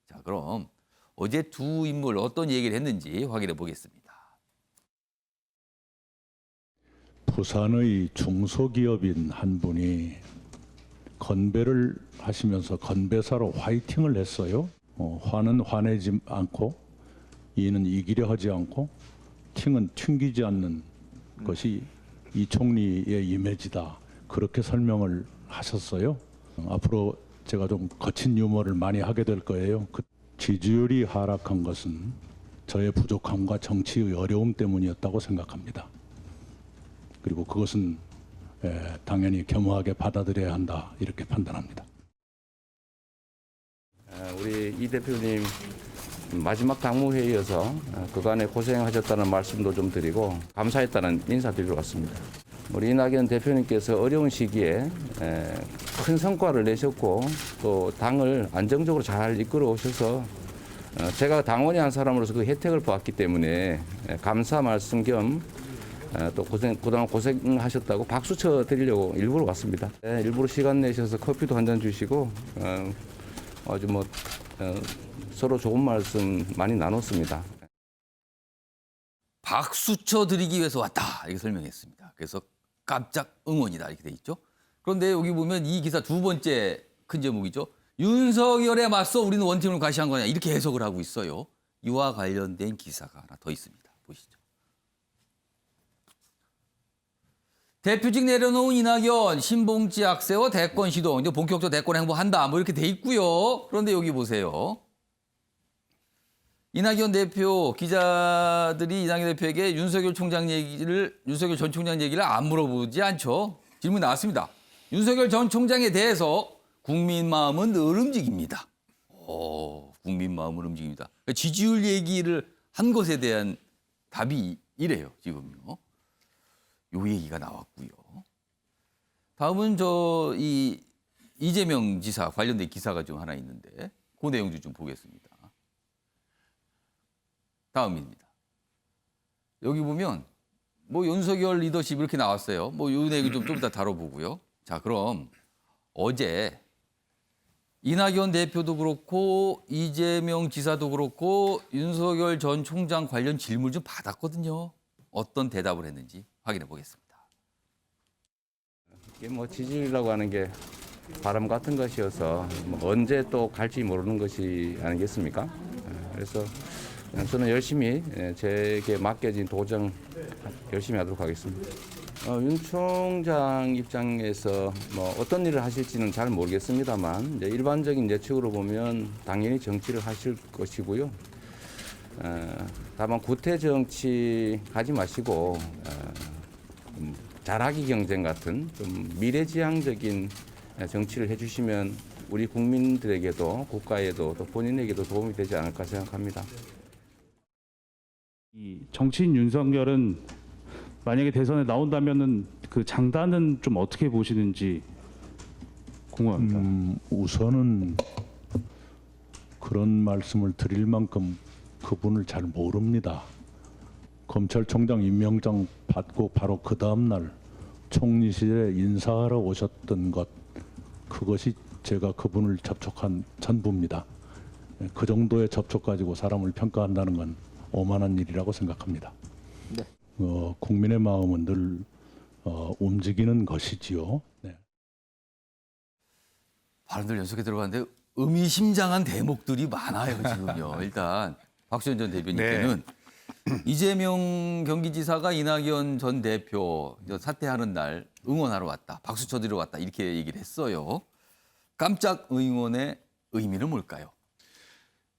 자, 그럼 어제 두 인물 어떤 얘기를 했는지 확인해 보겠습니다. 부산의 중소기업인 한 분이 건배를 하시면서 건배사로 화이팅을 했어요. 화는 화내지 않고 이는 이기려 하지 않고 팅은 튕기지 않는 것이 이 총리의 이미지다. 그렇게 설명을 하셨어요. 앞으로 제가 좀 거친 유머를 많이 하게 될 거예요. 그 지지율이 하락한 것은 저의 부족함과 정치의 어려움 때문이었다고 생각합니다. 그리고 그것은 당연히 겸허하게 받아들여야 한다 이렇게 판단합니다. 우리 이 대표님 마지막 당무회의여서 그간에 고생하셨다는 말씀도 좀 드리고 감사했다는 인사드리러 왔습니다. 우리 이낙연 대표님께서 어려운 시기에 큰 성과를 내셨고 또 당을 안정적으로 잘 이끌어 오셔서 제가 당원이 한 사람으로서 그 혜택을 보았기 때문에 감사 말씀 겸 또 그동안 고생하셨다고 박수 쳐 드리려고 일부러 왔습니다. 일부러 시간 내셔서 커피도 한 잔 주시고 아주 서로 좋은 말씀 많이 나눴습니다. 박수 쳐 드리기 위해서 왔다 이렇게 설명했습니다. 그래서 깜짝 응원이다 이렇게 돼 있죠. 그런데 여기 보면 이 기사 두 번째 큰 제목이죠. 윤석열에 맞서 우리는 원팀을 과시한 거냐 이렇게 해석을 하고 있어요. 이와 관련된 기사가 하나 더 있습니다. 보시죠. 대표직 내려놓은 이낙연 신봉지 악세와 대권 시도 이제 본격적으로 대권 행보한다 뭐 이렇게 돼 있고요. 그런데 여기 보세요. 이낙연 대표 기자들이 이낙연 대표에게 윤석열 전 총장 얘기를 안 물어보지 않죠. 질문이 나왔습니다. 윤석열 전 총장에 대해서 국민 마음은 늘 움직입니다. 국민 마음은 움직입니다. 그러니까 지지율 얘기를 한 것에 대한 답이 이래요. 지금요. 요 얘기가 나왔고요. 다음은 이재명 지사 관련된 기사가 좀 하나 있는데 그 내용도 좀 보겠습니다. 다음입니다. 여기 보면 뭐 윤석열 리더십 이렇게 나왔어요. 뭐 요 내용 좀 이따 다뤄보고요. 자, 그럼 어제 이낙연 대표도 그렇고 이재명 지사도 그렇고 윤석열 전 총장 관련 질문을 좀 받았거든요. 어떤 대답을 했는지 확인해 보겠습니다. 이게 뭐 지지율이라고 하는 게 바람 같은 것이어서 언제 또 갈지 모르는 것이 아니겠습니까? 그래서 저는 열심히 제게 맡겨진 도정 열심히 하도록 하겠습니다. 윤 총장 입장에서 뭐 어떤 일을 하실지는 잘 모르겠습니다만 이제 일반적인 예측으로 보면 당연히 정치를 하실 것이고요. 다만 구태 정치 하지 마시고 잘하기 경쟁 같은 좀 미래지향적인 정치를 해주시면 우리 국민들에게도 국가에도 또 본인에게도 도움이 되지 않을까 생각합니다. 이 정치인 윤석열은 만약에 대선에 나온다면은 그 장단은 좀 어떻게 보시는지 궁금합니다. 우선은 그런 말씀을 드릴 만큼 그분을 잘 모릅니다. 검찰총장 임명장 받고 바로 그 다음 날 총리실에 인사하러 오셨던 것, 그것이 제가 그분을 접촉한 전부입니다. 그 정도의 접촉 가지고 사람을 평가한다는 건 오만한 일이라고 생각합니다. 네. 국민의 마음은 늘 움직이는 것이지요. 네. 발언들 연속해 들어가는데 의미심장한 대목들이 많아요 지금요. 일단 박수현 전 대변인께는 이재명 경기지사가 이낙연 전 대표 사퇴하는 날 응원하러 왔다, 박수 쳐드리러 왔다 이렇게 얘기를 했어요. 깜짝 응원의 의미는 뭘까요?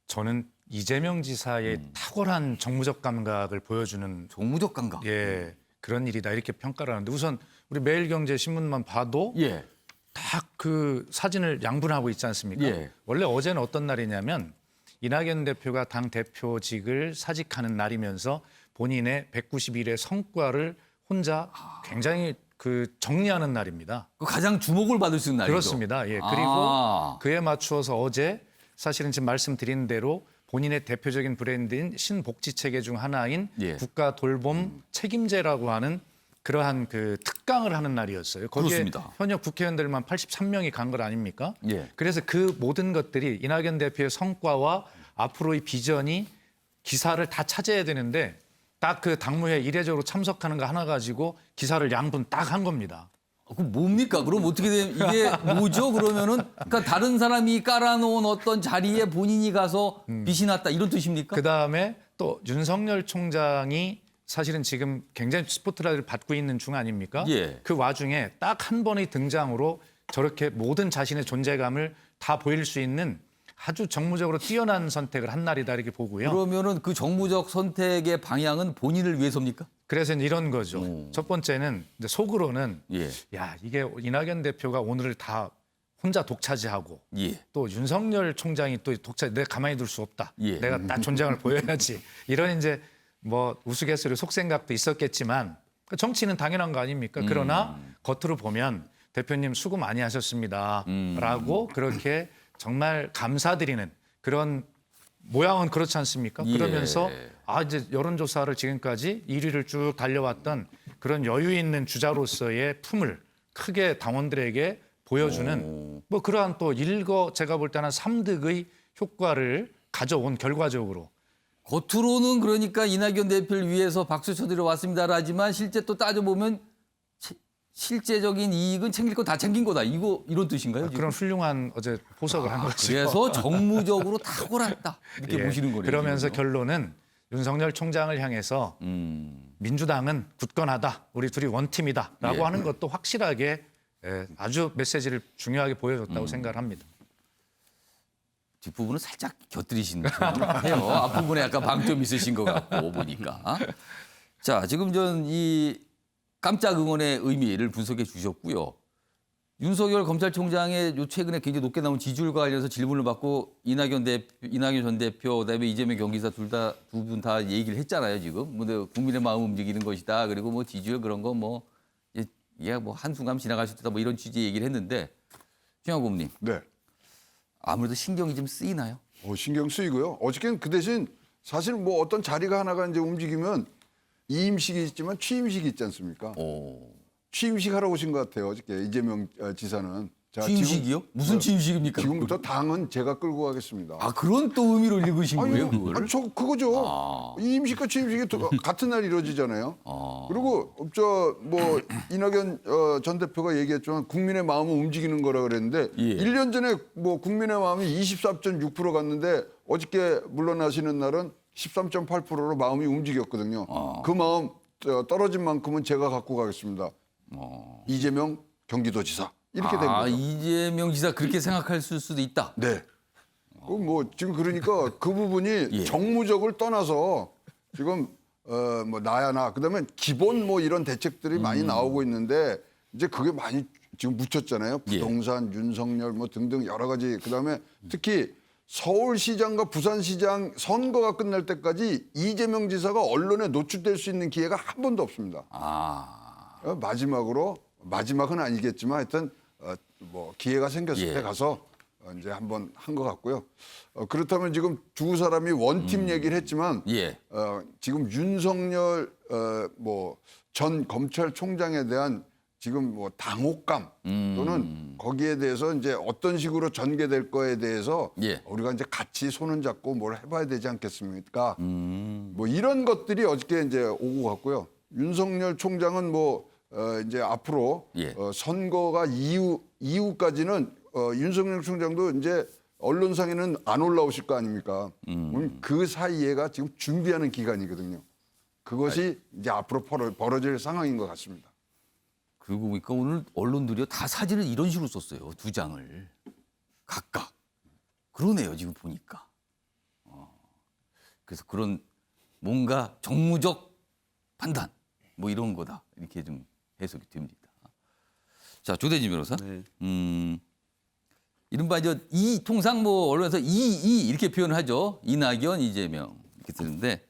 저는 이재명 지사의 탁월한 정무적 감각을 보여주는 정무적 감각. 예, 그런 일이다 이렇게 평가를 하는데 우선 우리 매일경제신문만 봐도 예. 딱 그 사진을 양분하고 있지 않습니까? 예. 원래 어제는 어떤 날이냐면 이낙연 대표가 당 대표직을 사직하는 날이면서 본인의 191의 성과를 혼자 굉장히 그 정리하는 날입니다. 가장 주목을 받을 수 있는 날이죠. 그렇습니다. 예. 그리고 그에 맞추어서 어제 사실은 지금 말씀드린 대로 본인의 대표적인 브랜드인 신복지 체계 중 하나인 국가 돌봄 책임제라고 하는 그러한 그 특강을 하는 날이었어요. 거기에 그렇습니다. 현역 국회의원들만 83명이 간 것 아닙니까? 예. 그래서 그 모든 것들이 이낙연 대표의 성과와 앞으로의 비전이 기사를 다 차지해야 되는데 딱 그 당무회에 이례적으로 참석하는 거 하나 가지고 기사를 양분 딱 한 겁니다. 그럼 뭡니까? 그럼 어떻게 되면 이게 뭐죠? 그러면은 그러니까 다른 사람이 깔아놓은 어떤 자리에 본인이 가서 빛이 났다 이런 뜻입니까? 그다음에 또 윤석열 총장이 사실은 지금 굉장히 스포트라이트를 받고 있는 중 아닙니까? 예. 그 와중에 딱 한 번의 등장으로 저렇게 모든 자신의 존재감을 다 보일 수 있는 아주 정무적으로 뛰어난 선택을 한 날이다 이렇게 보고요. 그러면은 그 정무적 선택의 방향은 본인을 위해서입니까? 그래서 이런 거죠. 첫 번째는 이제 속으로는 야 이게 이낙연 대표가 오늘을 다 혼자 독차지하고 또 윤석열 총장이 또 내가 가만히 둘 수 없다. 내가 딱 존재감을 보여야지. 이런 이제 뭐 우스갯소리 속생각도 있었겠지만 정치는 당연한 거 아닙니까? 그러나 겉으로 보면 대표님 수고 많이 하셨습니다. 라고 그렇게 정말 감사드리는 그런 모양은 그렇지 않습니까? 그러면서 이제 여론조사를 지금까지 1위를 쭉 달려왔던 그런 여유 있는 주자로서의 품을 크게 당원들에게 보여주는 뭐 그러한 또 제가 볼 때는 3득의 효과를 가져온 결과적으로 겉으로는 그러니까 이낙연 대표를 위해서 박수 쳐드려 왔습니다라지만 실제 또 따져보면 실제적인 이익은 챙길 거 다 챙긴 거다. 이런 뜻인가요? 지금? 그런 훌륭한 어제 보석을 한 거죠. 그래서 정무적으로 탁월했다. 이렇게 보시는 거네요. 그러면서 지금요. 결론은 윤석열 총장을 향해서 민주당은 굳건하다. 우리 둘이 원팀이다라고 하는 것도 확실하게 아주 메시지를 중요하게 보여줬다고 생각을 합니다. 뒷부분은 살짝 곁들이신 해요. 앞부분에 약간 방점이 있으신 것 같고 보니까. 자, 지금 이 깜짝 응원의 의미를 분석해 주셨고요. 윤석열 검찰총장의 최근에 굉장히 높게 나온 지지율과 관련해서 질문을 받고 이낙연 전 대표, 그다음에 이재명 경기지사 두 분 다 얘기를 했잖아요. 지금 근데 국민의 마음 움직이는 것이다. 그리고 뭐 지지율 그런 거 뭐 이게 뭐 한순간 지나갈 수 있다. 뭐 이런 취지의 얘기를 했는데 최영하 고문님. 네. 아무래도 신경이 좀 쓰이나요? 신경 쓰이고요. 어저께는 그 대신 사실 뭐 어떤 자리가 하나가 이제 움직이면 이임식이 있지만 취임식이 있지 않습니까? 취임식 하러 오신 것 같아요. 어저께 이재명 지사는. 자, 취임식이요? 무슨 취임식입니까? 지금부터 당은 제가 끌고 가겠습니다. 그런 또 의미를 읽으신 거예요, 그걸? 그거죠. 이임식과 취임식이 같은 날 이루어지잖아요. 그리고 뭐 이낙연 전 대표가 얘기했지만 국민의 마음을 움직이는 거라 그랬는데 1년 전에 뭐 국민의 마음이 24.6% 갔는데 어저께 물러나시는 날은 13.8%로 마음이 움직였거든요. 그 마음 떨어진 만큼은 제가 갖고 가겠습니다. 이재명 경기도지사. 이렇게 된 거죠. 이재명 지사 그렇게 생각할 수도 있다. 네. 뭐 지금 그러니까 그 부분이 정무적을 떠나서 지금 뭐 나야 나 그다음에 기본 뭐 이런 대책들이 많이 나오고 있는데 이제 그게 많이 지금 묻혔잖아요. 부동산, 윤석열 뭐 등등 여러 가지. 그다음에 특히 서울시장과 부산시장 선거가 끝날 때까지 이재명 지사가 언론에 노출될 수 있는 기회가 한 번도 없습니다. 마지막은 아니겠지만 하여튼 뭐 기회가 생겼을 때 가서 이제 한번 한 것 같고요. 그렇다면 지금 두 사람이 원팀 얘기를 했지만 예. 지금 윤석열 전 검찰총장에 대한 지금 뭐 당혹감 또는 거기에 대해서 이제 어떤 식으로 전개될 거에 대해서 예. 우리가 이제 같이 손을 잡고 뭘 해봐야 되지 않겠습니까? 뭐 이런 것들이 어저께 이제 오고 갔고요. 윤석열 총장은 이제 앞으로 예. 선거가 이후까지는 윤석열 총장도 이제 언론상에는 안 올라오실 거 아닙니까? 그 사이에가 지금 준비하는 기간이거든요. 그것이 이제 앞으로 벌어질 상황인 것 같습니다. 그러고 보니까 오늘 언론들이 다 사진을 이런 식으로 썼어요. 2장을 각각. 그러네요, 지금 보니까. 그래서 그런 뭔가 정무적 판단 뭐 이런 거다 이렇게 좀 해석이 됩니다. 자, 조대진 변호사. 네. 이른바 이제 통상 뭐 언론에서 이렇게 표현을 하죠. 이낙연, 이재명 이렇게 쓰는데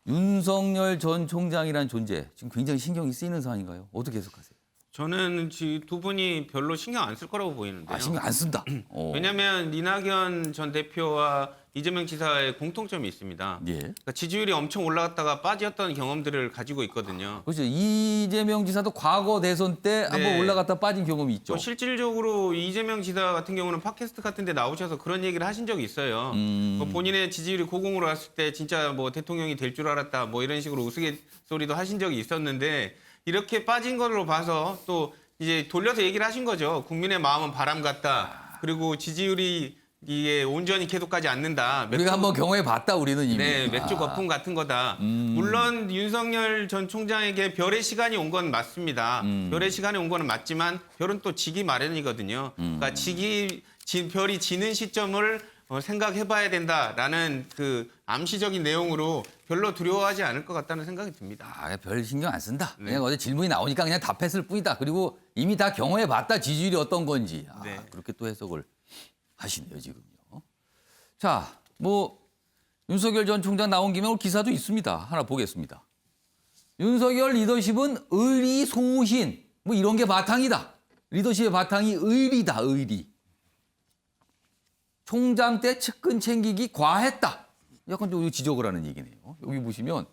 윤석열 전 총장이라는 존재 지금 굉장히 신경이 쓰이는 상황인가요? 어떻게 해석하세요? 저는 두 분이 별로 신경 안 쓸 거라고 보이는데요. 아, 신경 안 쓴다. 왜냐하면 이낙연 전 대표와 이재명 지사의 공통점이 있습니다. 예. 그러니까 지지율이 엄청 올라갔다가 빠졌던 경험들을 가지고 있거든요. 그렇죠. 이재명 지사도 과거 대선 때 한번 올라갔다 빠진 경험이 있죠. 실질적으로 이재명 지사 같은 경우는 팟캐스트 같은 데 나오셔서 그런 얘기를 하신 적이 있어요. 본인의 지지율이 고공으로 왔을 때 진짜 뭐 대통령이 될 줄 알았다 뭐 이런 식으로 우스갯소리도 하신 적이 있었는데 이렇게 빠진 걸로 봐서 또 이제 돌려서 얘기를 하신 거죠. 국민의 마음은 바람 같다. 그리고 지지율이 이게 온전히 계속 가지 않는다. 우리가 한번 경험해 봤다 우리는 이미. 네, 맥주 거품 같은 거다. 물론 윤석열 전 총장에게 별의 시간이 온 건 맞습니다. 별의 시간이 온 거는 맞지만 별은 또 지기 마련이거든요. 그러니까 별이 지는 시점을 생각해봐야 된다라는 그 암시적인 내용으로 별로 두려워하지 않을 것 같다는 생각이 듭니다. 아, 별 신경 안 쓴다. 그냥 어제 질문이 나오니까 그냥 답했을 뿐이다. 그리고 이미 다 경험해 봤다. 지지율이 어떤 건지. 네. 그렇게 또 해석을 하시네요, 지금요. 자, 뭐 윤석열 전 총장 나온 김에 오늘 기사도 있습니다. 하나 보겠습니다. 윤석열 리더십은 의리소신. 뭐 이런 게 바탕이다. 리더십의 바탕이 의리다, 의리. 총장 때 측근 챙기기 과했다. 약간 좀 지적을 하는 얘기네요. 여기 보시면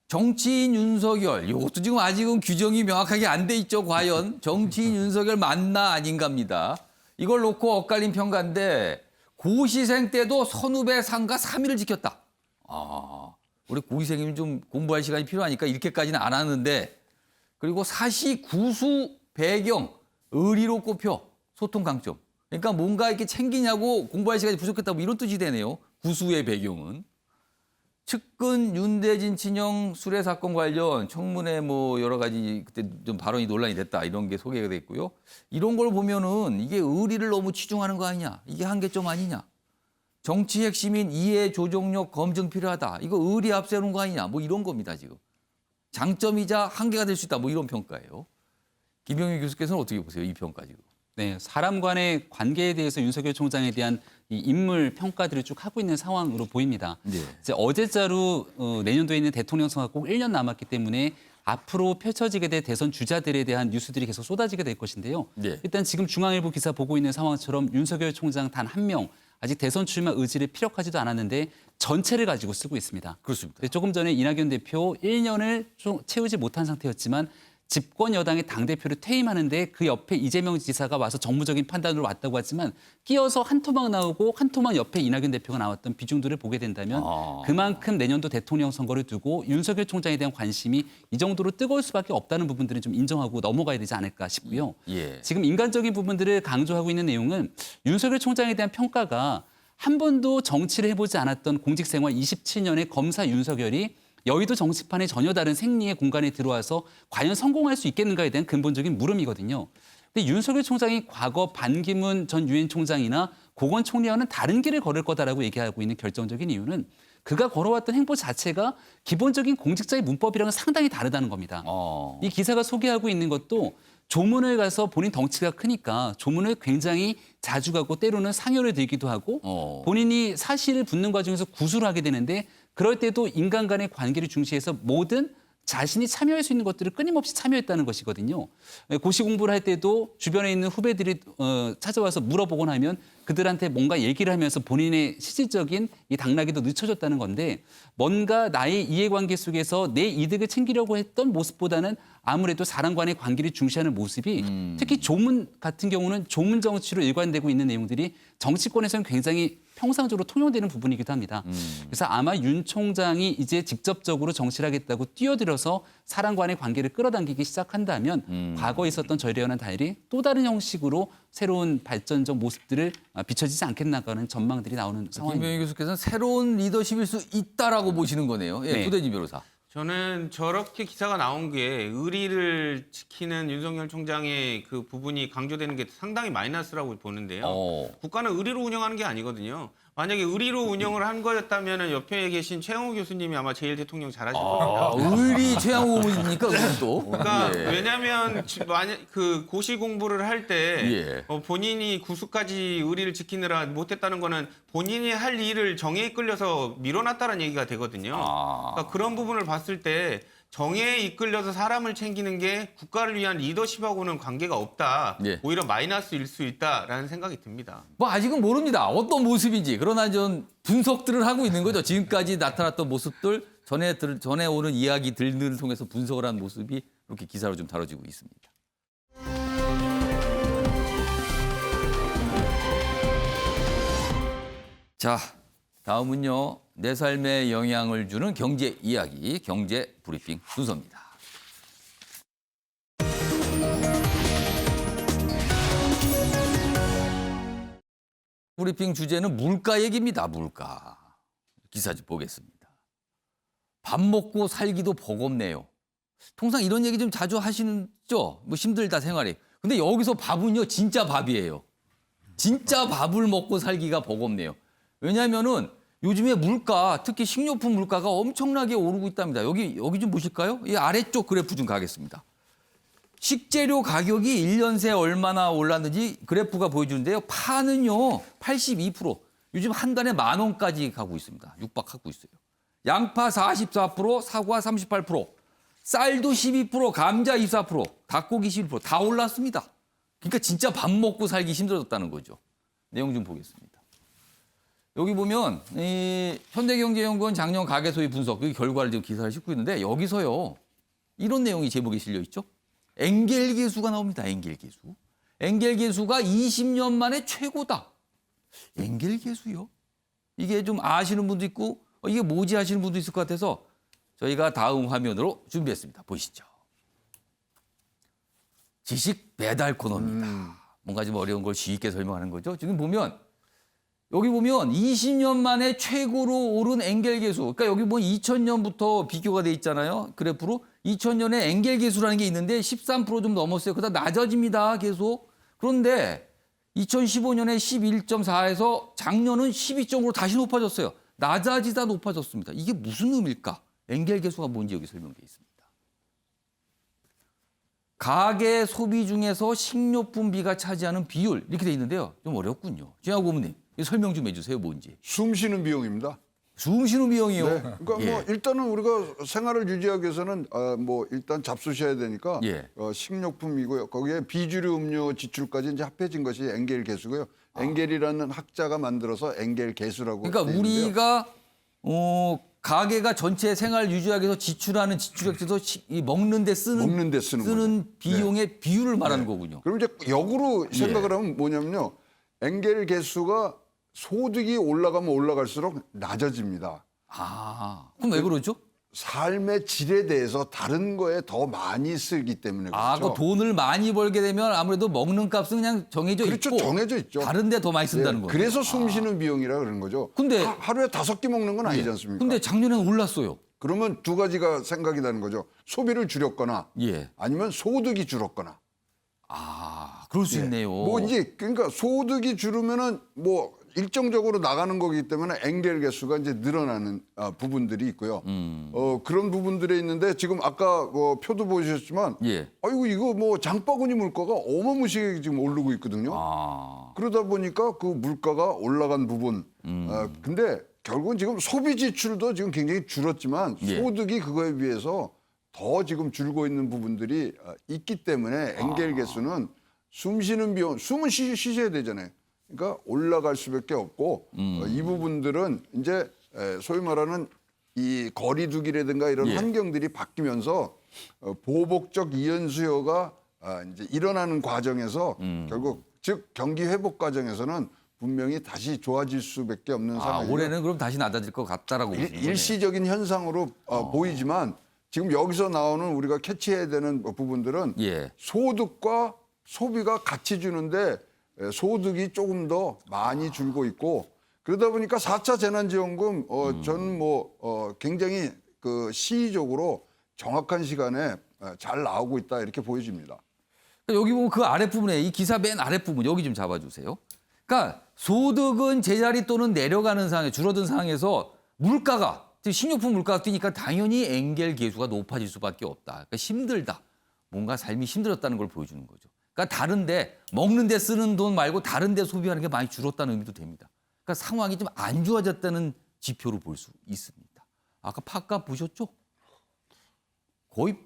정치인 윤석열, 이것도 지금 아직은 규정이 명확하게 안 돼 있죠. 과연 정치인 윤석열 맞나 아닌가입니다. 이걸 놓고 엇갈린 평가인데 고시생 때도 선후배 상가 3일을 지켰다. 아, 우리 고시생이면 좀 공부할 시간이 필요하니까 이렇게까지는 안 하는데 그리고 사시 구수 배경 의리로 꼽혀 소통 강점. 그러니까 뭔가 이렇게 챙기냐고 공부할 시간이 부족했다 뭐 이런 뜻이 되네요. 구수의 배경은. 측근 윤대진 친형 수뢰 사건 관련 청문회 뭐 여러 가지 그때 좀 발언이 논란이 됐다 이런 게 소개가 됐고요. 이런 걸 보면은 이게 의리를 너무 치중하는 거 아니냐. 이게 한계점 아니냐. 정치 핵심인 이해 조종력 검증 필요하다. 이거 의리 앞세우는 거 아니냐. 뭐 이런 겁니다 지금. 장점이자 한계가 될 수 있다. 뭐 이런 평가예요. 김병희 교수께서는 어떻게 보세요? 이 평가 지금. 네, 사람 간의 관계에 대해서 윤석열 총장에 대한 이 인물 평가들을 쭉 하고 있는 상황으로 보입니다. 네. 이제 어제자로 내년도에 있는 대통령 선거가 꼭 1년 남았기 때문에 앞으로 펼쳐지게 될 대선 주자들에 대한 뉴스들이 계속 쏟아지게 될 것인데요. 네. 일단 지금 중앙일보 기사 보고 있는 상황처럼 윤석열 총장 단 한 명 아직 대선 출마 의지를 피력하지도 않았는데 전체를 가지고 쓰고 있습니다. 그렇습니다. 조금 전에 이낙연 대표 1년을 채우지 못한 상태였지만 집권 여당의 당대표를 퇴임하는데 그 옆에 이재명 지사가 와서 정무적인 판단으로 왔다고 하지만 끼어서 한 토막 나오고 한 토막 옆에 이낙연 대표가 나왔던 비중들을 보게 된다면 그만큼 내년도 대통령 선거를 두고 윤석열 총장에 대한 관심이 이 정도로 뜨거울 수밖에 없다는 부분들은 좀 인정하고 넘어가야 되지 않을까 싶고요. 예. 지금 인간적인 부분들을 강조하고 있는 내용은 윤석열 총장에 대한 평가가 한 번도 정치를 해보지 않았던 공직생활 27년의 검사 윤석열이 여의도 정치판에 전혀 다른 생리의 공간에 들어와서 과연 성공할 수 있겠는가에 대한 근본적인 물음이거든요. 근데 윤석열 총장이 과거 반기문 전 유엔 총장이나 고건 총리와는 다른 길을 걸을 거다라고 얘기하고 있는 결정적인 이유는 그가 걸어왔던 행보 자체가 기본적인 공직자의 문법이랑은 상당히 다르다는 겁니다. 이 기사가 소개하고 있는 것도 조문을 가서 본인 덩치가 크니까 조문을 굉장히 자주 가고 때로는 상여를 들기도 하고 본인이 사실을 붙는 과정에서 구술을 하게 되는데 그럴 때도 인간 간의 관계를 중시해서 모든 자신이 참여할 수 있는 것들을 끊임없이 참여했다는 것이거든요. 고시 공부를 할 때도 주변에 있는 후배들이 찾아와서 물어보곤 하면 그들한테 뭔가 얘기를 하면서 본인의 실질적인 이 당락에도 늦춰졌다는 건데 뭔가 나의 이해관계 속에서 내 이득을 챙기려고 했던 모습보다는 아무래도 사람과의 관계를 중시하는 모습이 특히 조문 같은 경우는 조문 정치로 일관되고 있는 내용들이 정치권에서는 굉장히 평상적으로 통용되는 부분이기도 합니다. 그래서 아마 윤 총장이 이제 직접적으로 정치를 하겠다고 뛰어들어서 사람 간의 관계를 끌어당기기 시작한다면 과거에 있었던 저희와는 달리 또 다른 형식으로 새로운 발전적 모습들을 비춰지지 않겠나 하는 전망들이 나오는 상황입니다. 김병희 교수께서는 새로운 리더십일 수 있다라고 보시는 거네요. 예, 네. 부대진 변호사. 저는 저렇게 기사가 나온 게 의리를 지키는 윤석열 총장의 그 부분이 강조되는 게 상당히 마이너스라고 보는데요. 국가는 의리로 운영하는 게 아니거든요. 만약에 의리로 운영을 한 거였다면 옆에 계신 최영호 교수님이 아마 제일 대통령 잘하실 겁니다. 의리 최양호 의원입니까? 그건 또. 그러니까 예. 왜냐하면 만약 그 고시 공부를 할 때 예. 본인이 구수까지 의리를 지키느라 못했다는 거는 본인이 할 일을 정에 이끌려서 밀어놨다는 얘기가 되거든요. 그러니까 그런 부분을 봤을 때 정에 이끌려서 사람을 챙기는 게 국가를 위한 리더십하고는 관계가 없다. 예. 오히려 마이너스일 수 있다라는 생각이 듭니다. 뭐 아직은 모릅니다. 어떤 모습인지. 그러나 좀 분석들을 하고 있는 거죠. 지금까지 나타났던 모습들, 전에 오는 이야기들을 통해서 분석을 한 모습이 이렇게 기사로 좀 다뤄지고 있습니다. 자, 다음은요. 내 삶에 영향을 주는 경제 이야기, 경제 브리핑 순서입니다. 브리핑 주제는 물가 얘기입니다. 물가. 기사 좀 보겠습니다. 밥 먹고 살기도 버겁네요. 통상 이런 얘기 좀 자주 하시죠? 뭐 힘들다 생활이. 근데 여기서 밥은요, 진짜 밥이에요. 진짜 밥을 먹고 살기가 버겁네요. 왜냐하면은 요즘에 물가, 특히 식료품 물가가 엄청나게 오르고 있답니다. 여기 좀 보실까요? 이 아래쪽 그래프 좀 가겠습니다. 식재료 가격이 1년 새 얼마나 올랐는지 그래프가 보여주는데요. 파는요, 82%. 요즘 한 달에 10,000원까지 가고 있습니다. 육박하고 있어요. 양파 44%, 사과 38%, 쌀도 12%, 감자 24%, 닭고기 11%다 올랐습니다. 그러니까 진짜 밥 먹고 살기 힘들어졌다는 거죠. 내용 좀 보겠습니다. 여기 보면 이 현대경제연구원 작년 가계소비 분석 그 결과를 지금 기사를 싣고 있는데 여기서요. 이런 내용이 제목에 실려 있죠. 엔겔계수가 나옵니다. 엔겔계수. 엔겔계수가 20년 만에 최고다. 엔겔계수요? 이게 좀 아시는 분도 있고 이게 뭐지 하시는 분도 있을 것 같아서 저희가 다음 화면으로 준비했습니다. 보시죠. 지식 배달 코너입니다. 뭔가 좀 어려운 걸 쉽게 설명하는 거죠. 지금 보면 여기 보면 20년 만에 최고로 오른 엔겔계수. 그러니까 여기 보면 2000년부터 비교가 돼 있잖아요. 그래프로. 2000년에 엔겔계수라는 게 있는데 13% 좀 넘었어요. 그러다 낮아집니다. 계속. 그런데 2015년에 11.4에서 작년은 12.5로 다시 높아졌어요. 낮아지다 높아졌습니다. 이게 무슨 의미일까? 엔겔계수가 뭔지 여기 설명되어 있습니다. 가계 소비 중에서 식료품비가 차지하는 비율 이렇게 돼 있는데요. 좀 어렵군요. 최양호 고문님. 설명 좀 해주세요. 뭔지. 숨 쉬는 비용입니다. 숨 쉬는 비용이요? 네. 그러니까 예. 뭐 일단은 우리가 생활을 유지하기 위해서는 뭐 일단 잡수셔야 되니까 예. 식료품이고요. 거기에 비주류 음료 지출까지 이제 합해진 것이 엔겔 계수고요. 엔겔이라는 학자가 만들어서 엔겔 계수라고. 그러니까 돼 있는데요. 우리가 가계가 전체 생활 유지하기 위해서 지출하는 지출액에서 먹는 데 쓰는 거죠. 비용의 비율을 말하는 거군요. 그럼 이제 역으로 생각을 하면 뭐냐면요. 엔겔 계수가 소득이 올라가면 올라갈수록 낮아집니다. 그럼 왜 그러죠? 삶의 질에 대해서 다른 거에 더 많이 쓰기 때문에 그렇죠. 그 돈을 많이 벌게 되면 아무래도 먹는 값은 그냥 정해져 그렇죠. 있고 정해져 있죠. 다른 데 더 많이 쓴다는 거죠. 그래서 숨 쉬는 비용이라 그러는 거죠. 근데 하루에 5끼 먹는 건 아니지 않습니까? 근데 작년에는 올랐어요. 그러면 두 가지가 생각이 나는 거죠. 소비를 줄였거나 아니면 소득이 줄었거나. 그럴 수 있네요. 뭐 이제 그러니까 소득이 줄으면은 뭐 일정적으로 나가는 거기 때문에 엔겔 개수가 이제 늘어나는 부분들이 있고요. 그런 부분들이 있는데 지금 아까 표도 보셨지만, 아이고 이거 뭐 장바구니 물가가 어마무시하게 지금 오르고 있거든요. 그러다 보니까 그 물가가 올라간 부분. 근데 결국은 지금 소비 지출도 지금 굉장히 줄었지만 소득이 그거에 비해서 더 지금 줄고 있는 부분들이 있기 때문에 엔겔 개수는 숨 쉬는 비용, 숨은 쉬셔야 되잖아요. 그러니까 올라갈 수밖에 없고 이 부분들은 이제 소위 말하는 이 거리두기라든가 이런 예. 환경들이 바뀌면서 보복적 이연 수요가 이제 일어나는 과정에서 결국 즉 경기 회복 과정에서는 분명히 다시 좋아질 수밖에 없는 상황이에요. 올해는 그럼 다시 낮아질 것 같다라고 보시는 거네요. 일시적인 현상으로 보이지만 지금 여기서 나오는 우리가 캐치해야 되는 부분들은 예. 소득과 소비가 같이 주는데 소득이 조금 더 많이 줄고 있고 그러다 보니까 4차 재난지원금 저는 굉장히 그 시의적으로 정확한 시간에 잘 나오고 있다 이렇게 보여집니다. 여기 보면 그 아랫부분에 이 기사 맨 아랫부분 여기 좀 잡아주세요. 그러니까 소득은 제자리 또는 내려가는 상황에 줄어든 상황에서 물가가 식료품 물가가 뛰니까 당연히 엔겔 계수가 높아질 수밖에 없다. 그러니까 힘들다. 뭔가 삶이 힘들었다는 걸 보여주는 거죠. 그러니까 다른데 먹는 데 쓰는 돈 말고 다른 데 소비하는 게 많이 줄었다는 의미도 됩니다. 그러니까 상황이 좀 안 좋아졌다는 지표로 볼 수 있습니다. 아까 팥값 보셨죠? 거의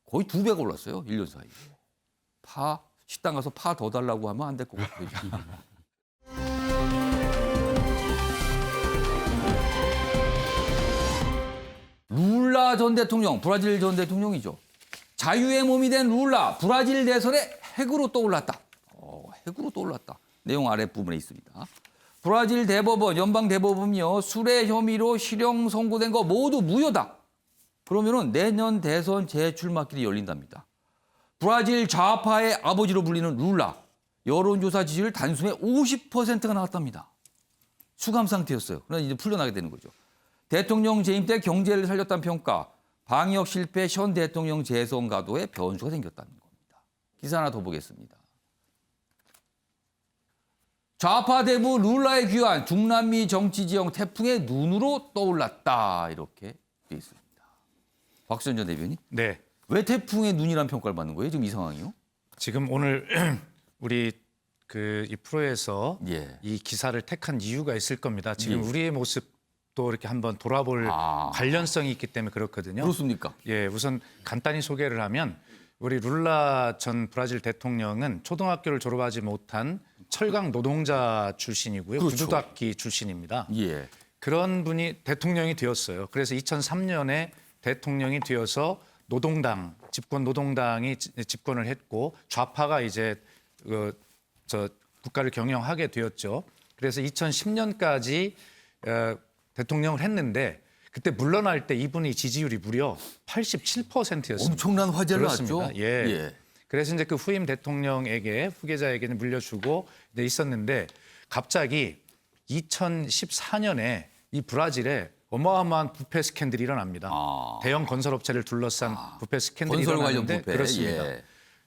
2배가 올랐어요. 1년 사이에. 식당 가서 파 더 달라고 하면 안 될 것 같아요. 룰라 전 대통령, 브라질 전 대통령이죠. 자유의 몸이 된 룰라, 브라질 대선에 핵으로 떠올랐다. 핵으로 떠올랐다. 내용 아랫부분에 있습니다. 브라질 대법원, 연방 대법원이요. 술의 혐의로 실형 선고된 거 모두 무효다. 그러면은 내년 대선 재출마길이 열린답니다. 브라질 좌파의 아버지로 불리는 룰라. 여론조사 지지율 단숨에 50%가 나왔답니다. 수감 상태였어요. 그러나 이제 풀려나게 되는 거죠. 대통령 재임 때 경제를 살렸다는 평가, 방역 실패 현 대통령 재선 가도에 변수가 생겼다는 겁니다. 기사 하나 더 보겠습니다. 좌파 대부 룰라의 귀환, 중남미 정치 지형 태풍의 눈으로 떠올랐다. 이렇게 되어 있습니다. 박수현 전 대변인. 네. 왜 태풍의 눈이라는 평가를 받는 거예요? 지금 이 상황이요? 지금 오늘 우리 이 프로에서 예. 이 기사를 택한 이유가 있을 겁니다. 지금 예. 우리의 모습도 이렇게 한번 돌아볼 관련성이 있기 때문에 그렇거든요. 그렇습니까? 예, 우선 간단히 소개를 하면 우리 룰라 전 브라질 대통령은 초등학교를 졸업하지 못한 철강 노동자 출신이고요. 그렇죠. 구두닦이 출신입니다. 예. 그런 분이 대통령이 되었어요. 그래서 2003년에 대통령이 되어서 노동당, 집권 노동당이 집권을 했고 좌파가 이제 국가를 경영하게 되었죠. 그래서 2010년까지 대통령을 했는데 그때 물러날 때 이분이 지지율이 무려 87%였습니다. 엄청난 화제를 그렇습니다. 낳았죠. 예. 그래서 이제 그 후임 대통령에게 후계자에게는 물려주고 있었는데 갑자기 2014년에 이 브라질에 어마어마한 부패 스캔들이 일어납니다. 대형 건설업체를 둘러싼 부패 스캔들이 건설 관련 일어나는데 부패. 그렇습니다. 예.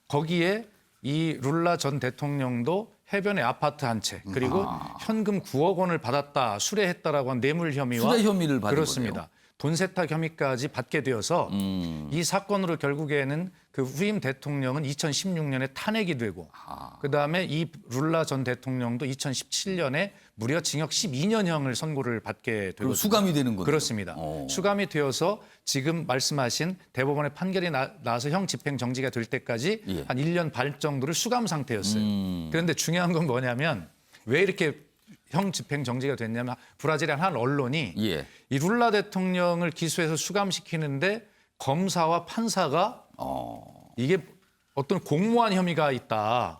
거기에 이 룰라 전 대통령도 해변에 아파트 한 채 그리고 현금 9억 원을 받았다, 수뢰했다라고 한 뇌물 혐의와 수뢰 혐의를 받은 그렇습니다. 거네요. 돈 세탁 혐의까지 받게 되어서 이 사건으로 결국에는 그 후임 대통령은 2016년에 탄핵이 되고 그다음에 이 룰라 전 대통령도 2017년에 무려 징역 12년형을 선고를 받게 되고 수감이 되는 거죠. 그렇습니다. 수감이 되어서 지금 말씀하신 대법원의 판결이 나서 형 집행 정지가 될 때까지 예. 한 1년 반 정도를 수감 상태였어요. 그런데 중요한 건 뭐냐면 왜 이렇게 형 집행 정지가 됐냐면 브라질의 한 언론이 예. 이 룰라 대통령을 기소해서 수감시키는데 검사와 판사가 이게 어떤 공모한 혐의가 있다.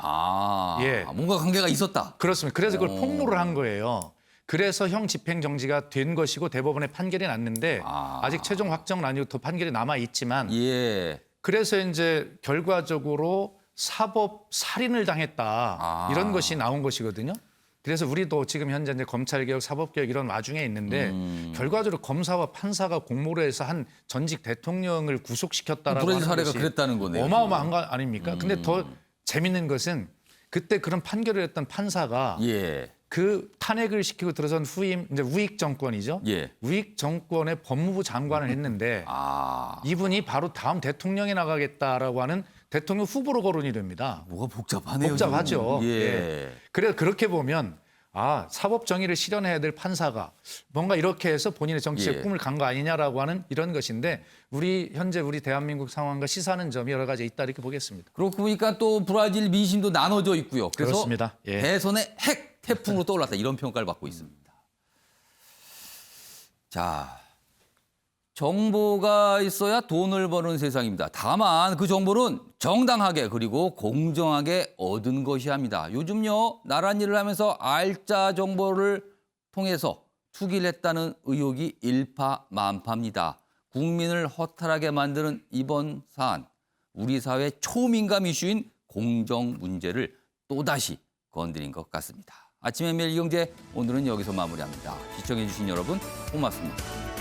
예. 뭔가 관계가 있었다. 그렇습니다. 그래서 그걸 폭로를 한 거예요. 그래서 형 집행 정지가 된 것이고 대법원의 판결이 났는데 아직 최종 확정은 아니고 더 판결이 남아 있지만 예. 그래서 이제 결과적으로 사법 살인을 당했다. 이런 것이 나온 것이거든요. 그래서 우리도 지금 현재 이제 검찰개혁, 사법개혁 이런 와중에 있는데 결과적으로 검사와 판사가 공모를 해서 한 전직 대통령을 구속시켰다라고 브라질 하는 사례가 것이 그랬다는 거네요. 어마어마한 거 아닙니까? 근데 더 재밌는 것은 그때 그런 판결을 했던 판사가 예. 그 탄핵을 시키고 들어선 후임 이제 우익 정권이죠. 예. 우익 정권의 법무부 장관을 했는데 이분이 바로 다음 대통령에 나가겠다라고 하는 대통령 후보로 거론이 됩니다. 뭐가 복잡하네요. 복잡하죠. 예. 예. 그래서 그렇게 보면 사법 정의를 실현해야 될 판사가 뭔가 이렇게 해서 본인의 정치적 예. 꿈을 간 거 아니냐라고 하는 이런 것인데 현재 우리 대한민국 상황과 시사하는 점이 여러 가지 있다 이렇게 보겠습니다. 그렇고 보니까 또 브라질 민심도 나눠져 있고요. 그래서 그렇습니다. 예. 대선에 핵 태풍으로 떠올랐다 이런 평가를 받고 있습니다. 자, 정보가 있어야 돈을 버는 세상입니다. 다만 그 정보는 정당하게 그리고 공정하게 얻은 것이 합니다. 요즘요, 나란 일을 하면서 알짜 정보를 통해서 투기를 했다는 의혹이 일파만파입니다. 국민을 허탈하게 만드는 이번 사안, 우리 사회 초민감 이슈인 공정 문제를 또다시 건드린 것 같습니다. 아침의 매일 경제 오늘은 여기서 마무리합니다. 시청해 주신 여러분 고맙습니다.